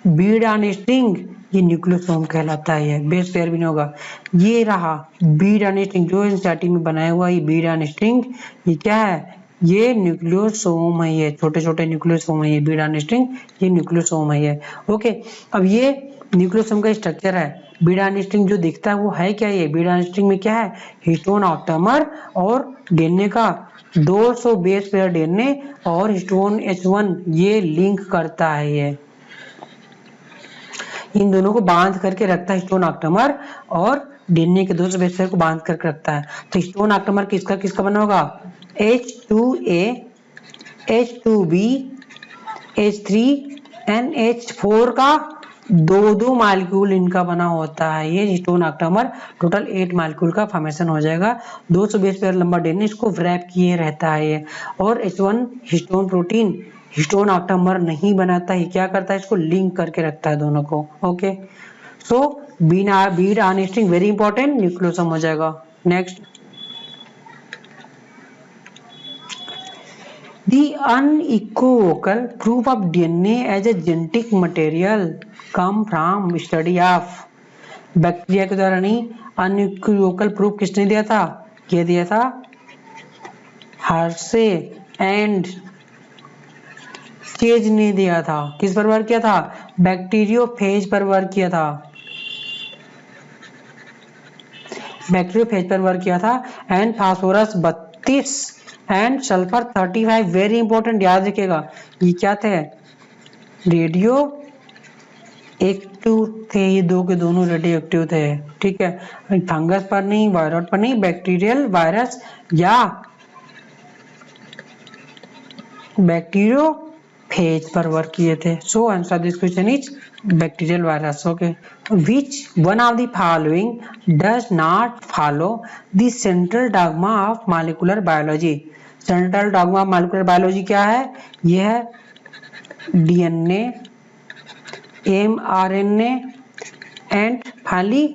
bead on string ये nucleosome कहलाता है, ये बेस पेयर भी नहीं होगा। ये रहा bead on string जो एनसीईआरटी में बनाया हुआ ये bead on string, ये क्या है? ये न्यूक्लियोसोम है, ये छोटे छोटे न्यूक्लियोसोम है, ये बीड ऑन स्ट्रिंग ये न्यूक्लियोसोम है ये। ओके, अब ये न्यूक्लियोसोम का स्ट्रक्चर है। बीड ऑन स्ट्रिंग जो दिखता है वो है क्या? ये बीड ऑन स्ट्रिंग में क्या है? हिस्टोन ऑक्टामर और डीएनए का 200 बेस पेयर डीएनए और हिस्टोन H1 ये लिंक करता है, ये इन दोनों को बांध करके रखता है, हिस्टोन ऑक्टामर और डीएनए के 200 बेस पेयर को बांध करके रखता है। तो हिस्टोन ऑक्टामर किसका किसका बना होगा? H2A, H2B, H3 and H4 का दो दो मालिक्यूल इनका बना होता है। ये हिस्टोन ऑक्टामर टोटल 8 मालिक्यूल का फॉर्मेशन हो जाएगा। 200 बेस पेयर लंबा डीएनए इसको रैप किए रहता है ये। और H1 histone protein histone octamer नहीं बनाता है, क्या करता है? इसको लिंक करके रखता है दोनों को। Okay, so Beed on string very important, nucleosome हो जाएगा। Next, the unequivocal proof of DNA as a genetic material come from study of bacteria के द्वारा नहीं, unequivocal proof किसने दिया था? ये दिया था हर्शे एंड चेज ने दिया था। किस पर वर्क किया था? बैक्टीरियोफेज पर वर्क किया था, बैक्टीरियोफेज पर वर्क किया था। And phosphorus 32 and sulphur 35 very important, याद रखिएगा ये क्या थे? रेडियो एक्टिव थे, ये दो के दोनों रेडियो एक्टिव थे। ठीक है, फंगस पर नहीं, वायरस पर नहीं, बैक्टीरियल वायरस या बैक्टीरियोफेज पर वर्क किए थे। सो answer this question is bacterial virus. Okay, which one of the following does not follow the central dogma of molecular biology? Central dogma of molecular biology क्या है? यह है DNA, mRNA and finally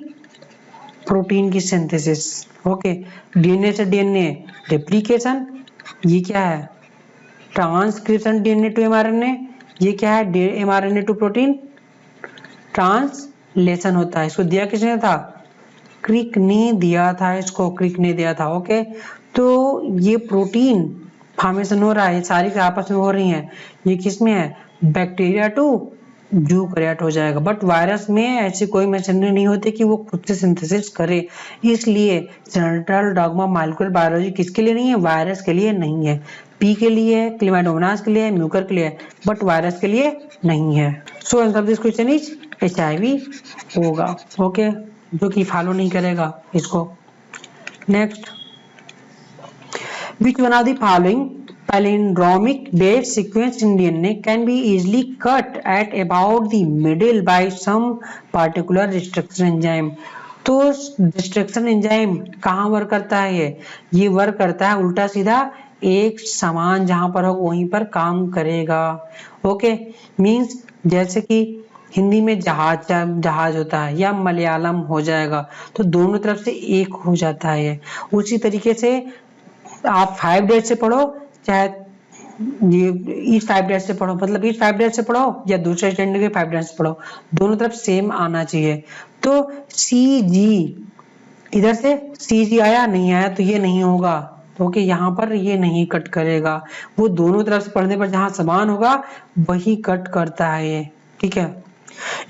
protein की synthesis. Okay, DNA से DNA replication, ये क्या है? Transcription DNA to mRNA, ये क्या है? एमआरएनए टू प्रोटीन ट्रांसलेशन होता है। इसको दिया किसने था? क्रिक ने दिया था, इसको क्रिक ने दिया था। ओके, तो ये प्रोटीन फॉर्मेशन हो रहा है, ये सारी के आपस में हो रही हैं, ये किस में है? बैक्टीरिया टू यूकैरियोट हो जाएगा। बट वायरस में ऐसी कोई मशीनरी नहीं होती कि वो खुद से सिंथेसिस करे, इसलिए सेंट्रल डॉगमा मॉलिक्यूलर बायोलॉजी किसके लिए नहीं है? वायरस के लिए नहीं है। पी के लिए है, क्लेमाइडोमोनास के लिए है, म्यूकर के लिए है, बट वायरस के लिए नहीं है। So answer of this question is HIV होगा। ओके, जो कि फॉलो नहीं करेगा इसको। Next, which one of the following palindromic base sequence in DNA can be easily cut at about the middle by some particular destruction enzyme? तो destruction enzyme कहाँ work करता है? ये वर्क करता है उल्टा सीधा एक समान जहां पर हो वहीं पर काम करेगा। ओके, मींस जैसे कि हिंदी में जहाज होता है या मलयालम हो जाएगा, तो दोनों तरफ से एक हो जाता है। उसी तरीके से आप 5 डेज से पढ़ो, चाहे ये इस 5 डेज से पढ़ो, मतलब इस 5 डेज से पढ़ो या दूसरे स्टैंडर्ड के 5 डेज से पढ़ो, दोनों तरफ सेम आना चाहिए। तो CG इधर से CG आया, नहीं आया तो ये नहीं होगा, क्योंकि यहाँ पर ये नहीं कट करेगा। वो दोनों तरफ से पढ़ने पर जहां समान होगा वही कट करता है ये। ठीक है,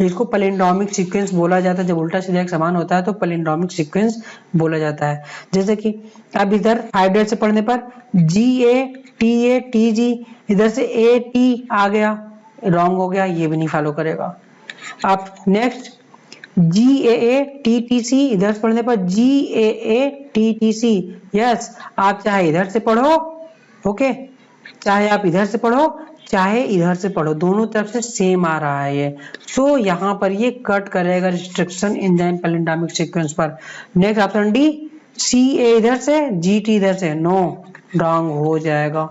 इसको पैलिंड्रोमिक सीक्वेंस बोला जाता है। जब उल्टा सीधा एक समान होता है तो पैलिंड्रोमिक सीक्वेंस बोला जाता है। जैसे कि अब इधर 5 डेज से पढ़ने पर GATA TG, इधर से AT आ गया, रॉन्ग हो गया, ये भी नहीं फॉलो करेगा। अब नेक्स्ट GAA TTC, इधर से पढ़ने पर GAA TTC, यस, आप चाहे इधर से पढ़ो ओके, चाहे आप इधर से पढ़ो चाहे इधर से पढ़ो, दोनों तरफ से सेम आ रहा है ये। सो यहाँ पर ये कट करेगा रिस्ट्रिक्शन एंजाइम पैलिंड्रोमिक सीक्वेंस पर। नेक्स्ट ऑप्शन डी, सी ए इधर से जी टी इधर से, नो, रॉन्ग हो जाएगा।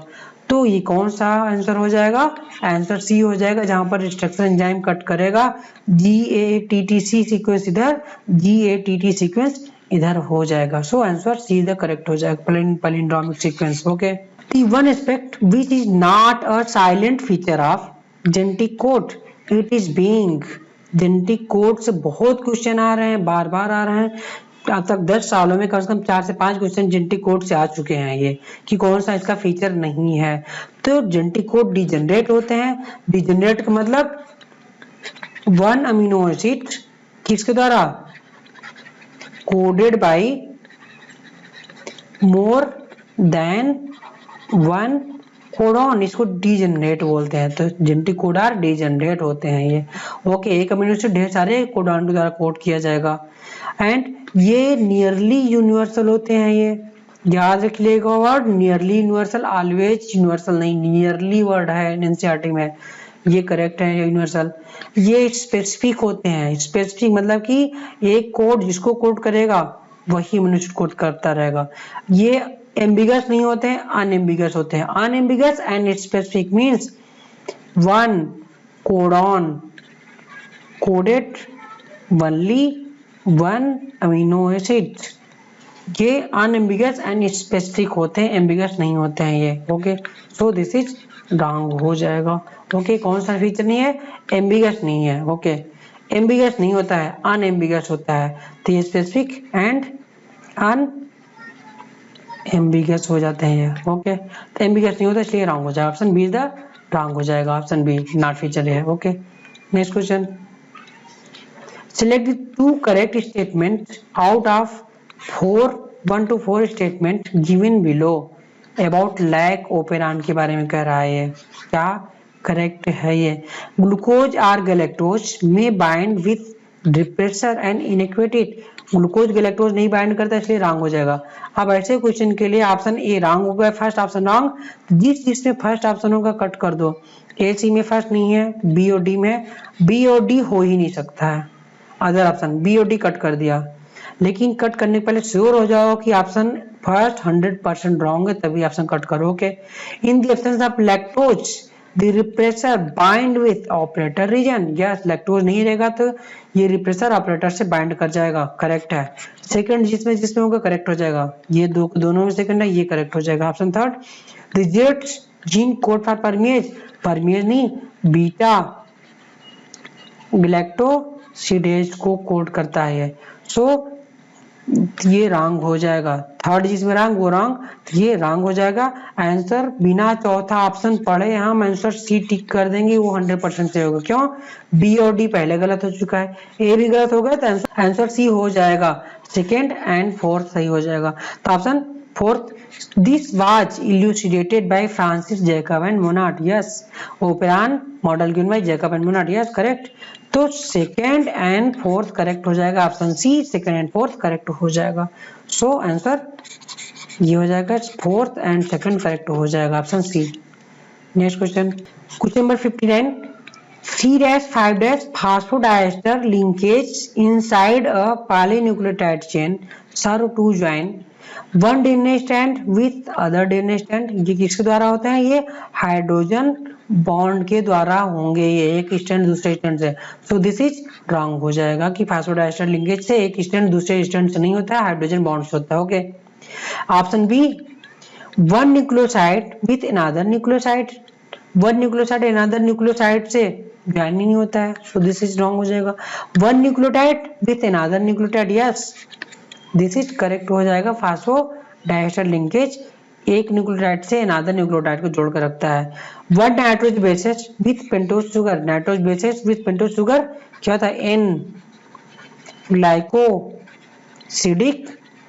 तो ये कौन सा आंसर हो जाएगा? आंसर सी हो जाएगा, जहां पर रिस्ट्रिक्शन एंजाइम कट करेगा G A T T C sequence इधर, G A T T sequence इधर हो जाएगा। So answer C the correct हो जाएगा, palindromic sequence. Okay, the one aspect which is not a silent feature of genetic code, it is being। Genetic code से बहुत question आ रहे हैं, बार बार आ रहे हैं। अब तक 10 सालों में कम से कम 4 से 5 क्वेश्चन जेनेटिक कोड से आ चुके हैं ये, कि कौन सा इसका फीचर नहीं है। तो जेनेटिक कोड डिजेनरेट होते हैं। डिजेनरेट का मतलब वन अमीनो एसिड किसके द्वारा? Coded by more than one codon, इसको डीजेनरेट बोलते हैं। तो जेनेटिक कोड आर डीजेनरेट होते हैं ये। ओके, एक अमीनो एसिड ढेर सारे कोडॉन के द्वारा कोड किया जाएगा। एंड ये नियरली यूनिवर्सल होते हैं ये, याद रख लीजिएगा word nearly universal, always universal नहीं, नियरली वर्ड है एनसीईआरटी में, ये करेक्ट है यूनिवर्सल। ये स्पेसिफिक होते हैं, स्पेसिफिक मतलब कि एक कोड जिसको कोड करेगा वही अमीनो एसिड कोड करता रहेगा। ये एम्बिगस नहीं होते हैं, अनएम्बिगस होते हैं। Unambiguous and specific means one codon coded only one amino acid, ये अनएम्बिगस एंड स्पेसिफिक होते हैं, एम्बिगस नहीं होते हैं ये। Okay, so this is wrong हो जाएगा। ओके, कौन सा फीचर नहीं है? एम्बिगस नहीं है। ओके, एम्बिगस नहीं होता है, अनएम्बिगस होता है। तो ये स्पेसिफिक एंड अन एम्बिगस हो जाते हैं ये। ओके, तो एम्बिगस नहीं होता इसलिए रॉन्ग हो जाएगा, ऑप्शन बी द रॉन्ग हो जाएगा, ऑप्शन बी नॉट फीचर है। Okay, next question, select the two correct statements out of 1 to 4 statement given below about lac operon के बारे में कह रहा है ये, क्या करेक्ट है ये? ग्लूकोज और गैलेक्टोज में bind with depressor and inactivated, glucose galactose नहीं बाइंड करता इसलिए रॉन्ग हो जाएगा। अब ऐसे क्वेश्चन के लिए ऑप्शन ए रॉन्ग हो गया, फर्स्ट ऑप्शन रॉन्ग। जिसमें फर्स्ट ऑप्शन होगा कट कर दो, ए सी में फर्स्ट नहीं है, बी और डी में, बी और डी हो ही नहीं सकता है। अदर ऑप्शन बी और डी कट कर दिया, लेकिन कट करने के पहले श्योर हो जाओ कि ऑप्शन फर्स्ट 100% रॉन्ग है, तभी ऑप्शन कट करो। Okay, in the absence of lactose the repressor bind with operator region, yes, lactose नहीं रहेगा तो ये रिप्रेसर ऑपरेटर से बाइंड कर जाएगा, करेक्ट है। सेकंड जिसमें होगा करेक्ट हो जाएगा, ये दोनों में सेकंड है, ये करेक्ट हो जाएगा। Option third, reject gene code for permease, permease नहीं, बीटा ग्लैक्टोसिडेज को कोड करता है। सो ये रॉन्ग हो जाएगा। थर्ड जिसमें रॉन्ग वो रॉन्ग, तो ये रॉन्ग हो जाएगा। आंसर बिना चौथा ऑप्शन पढ़े हम आंसर सी टिक कर देंगे, वो 100% से होगा। क्यों? बी और डी पहले गलत हो चुका है, ए भी गलत हो गया, तो आंसर सी हो जाएगा। सेकेंड एंड फोर्थ सही हो जाएगा। तो option fourth, this was elucidated by Francis Jacob and Monod, yes, operon model given by Jacob and Monod, yes, correct. तो सेकेंड एंड फोर्थ करेक्ट हो जाएगा, option C second and fourth correct हो जाएगा। So answer ये हो जाएगा, fourth and second correct हो जाएगा, option C. Next question, question number 59, 3-5' phosphodiester linkage inside a polynucleotide chain serve to join one DNA strand with other DNA strand, ये किसके द्वारा होते हैं? ये हाइड्रोजन बॉन्ड के द्वारा होंगे, ये एक स्टैंड दूसरे स्टैंड से। सो दिस इज रॉन्ग हो जाएगा कि फास्फोडाइस्टर लिंकेज से एक स्टैंड दूसरे स्टैंड से नहीं होता है, हाइड्रोजन बॉन्ड से होता है। Okay, option B, one nucleoside with another nucleoside, one nucleoside another nucleoside से ज्वाइन नहीं होता है, सो दिस इज रॉन्ग हो जाएगा। One nucleotide with another nucleotide, yes, this is correct हो जाएगा। फास्फोडाइस्टर लिंकेज एक न्यूक्लियोटाइड से अनदर न्यूक्लियोटाइड को जोड़कर रखता है। One nitrogenous bases with pentose sugar, nitrogenous bases with pentose sugar क्या होता है? एन ग्लाइकोसिडिक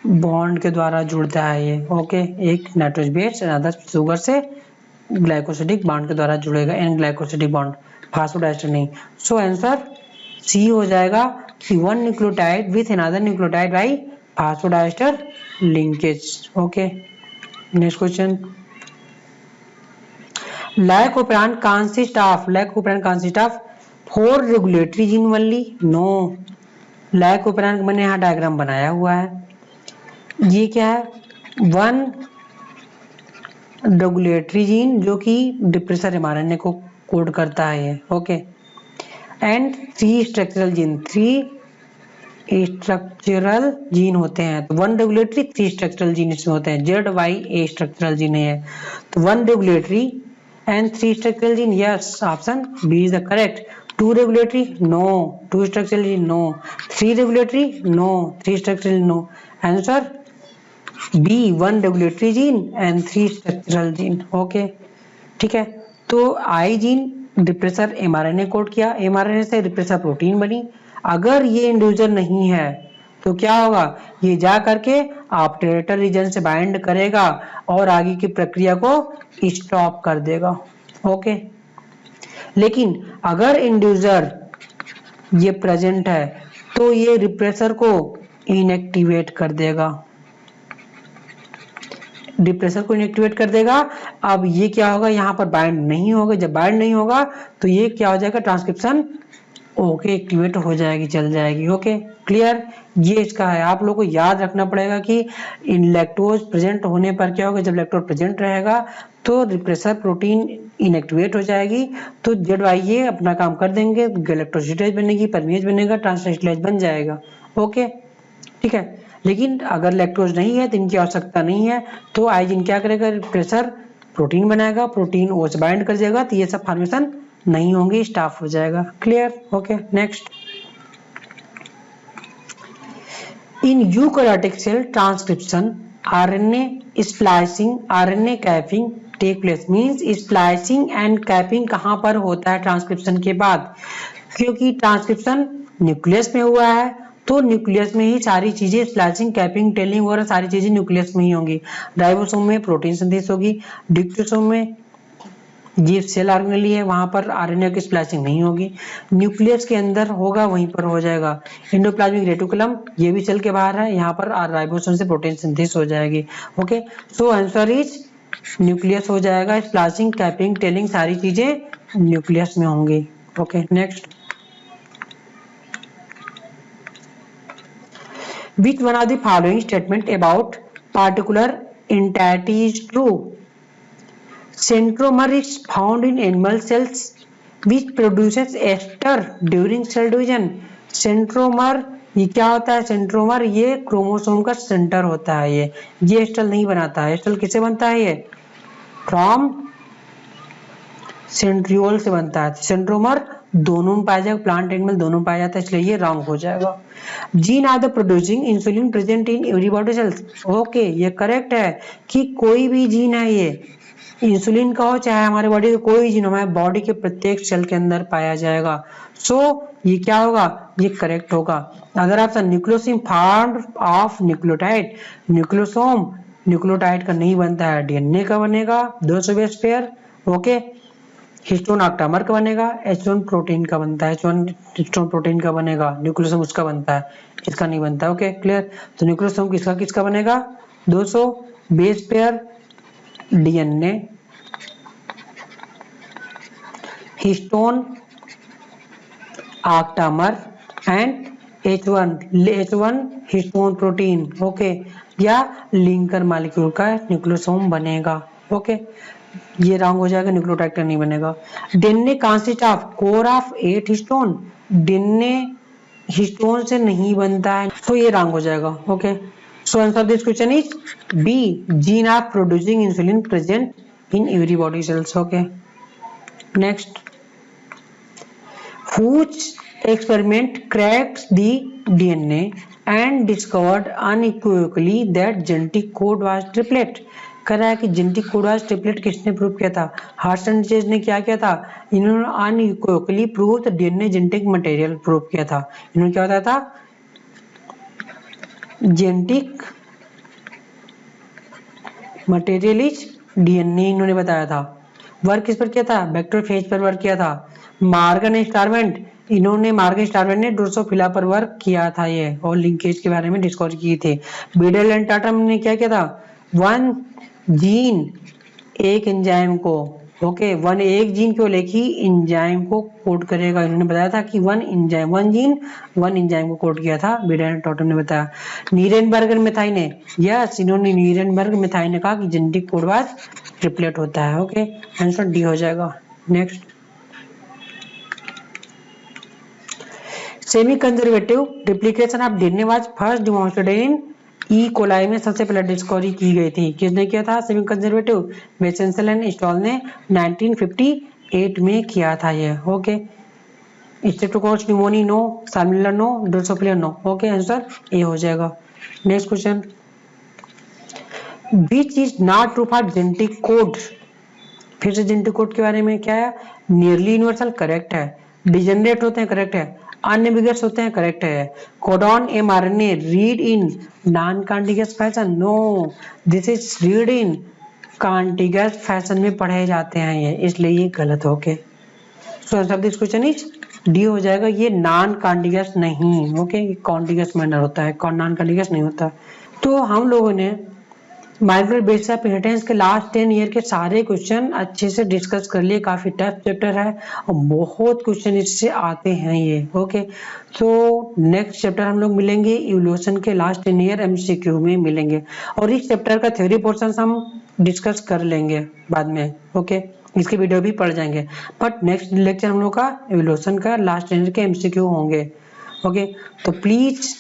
बॉन्ड के द्वारा जुड़ता है ये। ओके, एक नाइट्रोज बेस अनदर शुगर से ग्लाइकोसिडिक बॉन्ड के द्वारा जुड़ेगा, एन ग्लाइकोसिडिक बॉन्ड, फास्फोडाइस्टर नहीं। सो आंसर सी हो जाएगा कि one nucleotide with another nucleotide by phosphodiester linkage. Okay, next question, Lycopran consists of 4 regulatory gene only? No. Lycopran मैंने यहाँ डायग्राम बनाया हुआ है। ये क्या है? 1 रेगुलेटरी जीन जो कि डिप्रेसर mRNA को कोड करता है ये, okay. And 3 structural gene, 3 structural gene होते हैं। तो 1 रेगुलेटरी, 3 स्ट्रक्चरल जीन इसमें होते हैं। ZYA स्ट्रक्चरल जीन है। तो 1 regulatory and 3 structural gene, yes, option B is the correct. 2 regulatory, no. 2 structural gene, no. 3 regulatory, no. 3 structural, no. Answer B, 1 regulatory gene and 3 structural gene, okay, ठीक है। तो I gene depressor mRNA code किया, mRNA से depressor protein बनी। अगर ये inducer नहीं है तो क्या होगा? ये जा करके ऑप्टेटर रीजन से बाइंड करेगा और आगे की प्रक्रिया को स्टॉप कर देगा, ओके। लेकिन अगर इंड्यूसर ये प्रेजेंट है तो ये रिप्रेसर को इनएक्टिवेट कर देगा, डिप्रेसर को इनएक्टिवेट कर देगा। अब ये क्या होगा? यहाँ पर बाइंड नहीं होगा। जब बाइंड नहीं होगा तो ये क्या हो जाएगा? ट्रांसक्रिप्शन ओके एक्टिवेट हो जाएगी, चल जाएगी, ओके, क्लियर। ये इसका है। आप लोगों को याद रखना पड़ेगा कि इन लैक्टोज प्रेजेंट होने पर क्या होगा? जब लैक्टोज प्रेजेंट रहेगा तो रिप्रेसर प्रोटीन इनएक्टिवेट हो जाएगी, तो ZYA अपना काम कर देंगे, गैलेक्टोसिडेज बनेगी, परमेज बनेगा, ट्रांसलेशनलेज बन जाएगा, ओके, ठीक है। लेकिन अगर लैक्टोज नहीं है तो इनकी आवश्यकता नहीं है, तो आइजिन क्या करेगा? रिप्रेसर प्रोटीन बनाएगा, प्रोटीन ओ से बाइंड कर जाएगा, तो ये सब फॉर्मेशन नहीं होंगे, स्टॉप हो जाएगा, clear, okay. Next, in eukaryotic cell transcription RNA splicing, RNA capping take place. Means splicing and capping कहां पर होता है? ट्रांसक्रिप्शन के बाद, क्योंकि ट्रांसक्रिप्शन न्यूक्लियस में हुआ है तो न्यूक्लियस में ही सारी चीजें, स्प्लाइसिंग, कैपिंग, टेलिंग वगैरह सारी चीजें न्यूक्लियस में ही होंगी। राइबोसोम में प्रोटीन सिंथेसिस होगी, डिप्टोसोम में ये सेल ऑर्गेनेली है, वहां पर RNA की स्प्लाइसिंग नहीं होगी। न्यूक्लियस के अंदर होगा, वहीं पर हो जाएगा। एंडोप्लाज्मिक रेटिकुलम ये भी सेल के बाहर है, यहाँ पर राइबोसोम से प्रोटीन सिंथेसिस हो जाएगी, okay. So answer is nucleus हो जाएगा। स्प्लाइसिंग, कैपिंग, टेलिंग सारी चीजें न्यूक्लियस में होंगी, okay. Next, which one of the following statement about particular entity is true? Centromer is found in animal cells which produces ester during cell division. Centromer ये क्या होता है? सेंट्रोमर ये chromosome का सेंटर होता है। ये एस्टर नहीं बनाता है। एस्टर किससे बनता है? ये फ्रॉम सेंट्रियोल से बनता है। सेंट्रोमर दोनों में पाया जाएगा, प्लांट एनिमल दोनों में पाया जाता है, इसलिए ये रॉन्ग हो जाएगा। Gene are the producing insulin present in every body cells. Okay, ये करेक्ट है कि कोई भी जीन है, ये इंसुलिन का हो चाहे हमारे बॉडी का कोई जीन हमारे बॉडी के प्रत्येक सेल के अंदर पाया जाएगा। सो ये क्या होगा? ये करेक्ट होगा। अगर आप nucleosome form of nucleotide, nucleosome nucleotide का नहीं बनता है, डीएनए का बनेगा 200 base pair, okay. Histone octamer का बनेगा, H1 प्रोटीन का बनता है, H1 हिस्टोन प्रोटीन का बनेगा, न्यूक्लियोसोम उसका बनता है, इसका नहीं बनता, ओके, क्लियर। तो न्यूक्लियोसोम किसका बनेगा? 200 base pair DNA, histone octamer and H1 histone protein, okay, या लिंकर मॉलिक्यूल का न्यूक्लियोसोम बनेगा, ओके। ये रॉन्ग हो जाएगा, न्यूक्लियोटाइड का नहीं बनेगा। DNA consist of core of 8 histone, DNA histone से नहीं बनता है, तो ये रॉन्ग हो जाएगा, okay. So answer this question is B, gene of producing insulin present in every body cells, okay. Next, which experiment cracks the DNA and discovered unequivocally that genetic code was triplet। कह रहा है कि genetic code was triplet किसने prove किया था? Heart and chase ने क्या किया था? इन्होंने unequivocally prove the DNA genetic material prove किया था। इन्होंने क्या बताया था? जेनेटिक मटेरियल इज डीएनए, इन्होंने बताया था। वर्क किस पर किया था? बैक्टीरियोफेज पर वर्क किया था। मॉर्गन स्टारवेंट, इन्होंने मॉर्गन स्टारवेंट ने ड्रोसोफिला पर वर्क किया था ये, और लिंकेज के बारे में डिस्कवर किए थे। बीडल एंड टाटम ने क्या किया था? वन जीन एक एंजाइम को ओके, वन एक जीन केवल एक ही एंजाइम को कोड करेगा। इन्होंने बताया था कि वन जीन वन एंजाइम को कोड किया था, बीडा एंड टॉटम ने बताया। नीरेनबर्ग मेथाइन ने, यस, इन्होंने नीरेनबर्ग मेथाइन ने कहा कि जेनेटिक कोड वाज ट्रिपलेट होता है। ओके, आंसर डी हो जाएगा। Next, semi conservative replication of DNA was first demonstrated in E coli में सबसे पहले डिस्कवरी की गई थी। किसने किया था सेमी कंजर्वेटिव? बेसेंसेल एंड स्टॉल ने 1958 में किया था ये। Okay, streptococcus pneumoniae no, salmonella no, drosophila no. Okay, answer A हो जाएगा। Next question, which is not true for genetic code? फिर से जेनेटिक कोड के बारे में क्या है? नियरली यूनिवर्सल करेक्ट है, डिजेनरेट होते हैं करेक्ट है, अनएम्बिगुअस होते हैं करेक्ट है, codon mRNA read in non contiguous fashion, no, this is read in contiguous fashion में पढ़े जाते हैं ये, इसलिए ये गलत हो के। सो answer this question is D हो जाएगा, ये नॉन कॉन्टिगस नहीं। ओके, कॉन्टिगस मैनर होता है, नॉन कॉन्टिगस नहीं होता। तो हम लोगों ने माइक्रो बेसिस ऑफ इनहेरिटेंस के लास्ट 10 ईयर के सारे क्वेश्चन अच्छे से डिस्कस कर लिए। काफी टफ चैप्टर है और बहुत क्वेश्चन इससे आते हैं ये। ओके, तो नेक्स्ट चैप्टर हम लोग मिलेंगे इवोल्यूशन के लास्ट 10 ईयर एमसीक्यू में मिलेंगे, और इस चैप्टर का थ्योरी पोर्शन हम डिस्कस कर लेंगे बाद में। ओके, इसके वीडियो भी पढ़ जाएंगे, बट नेक्स्ट लेक्चर हम लोग का इवोल्यूशन का लास्ट 10 ईयर के एमसीक्यू होंगे। ओके, तो please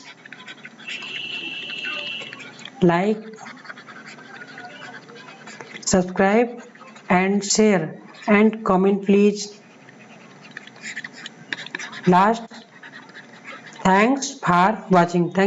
like, subscribe and share and comment please. Last, thanks for watching. Thank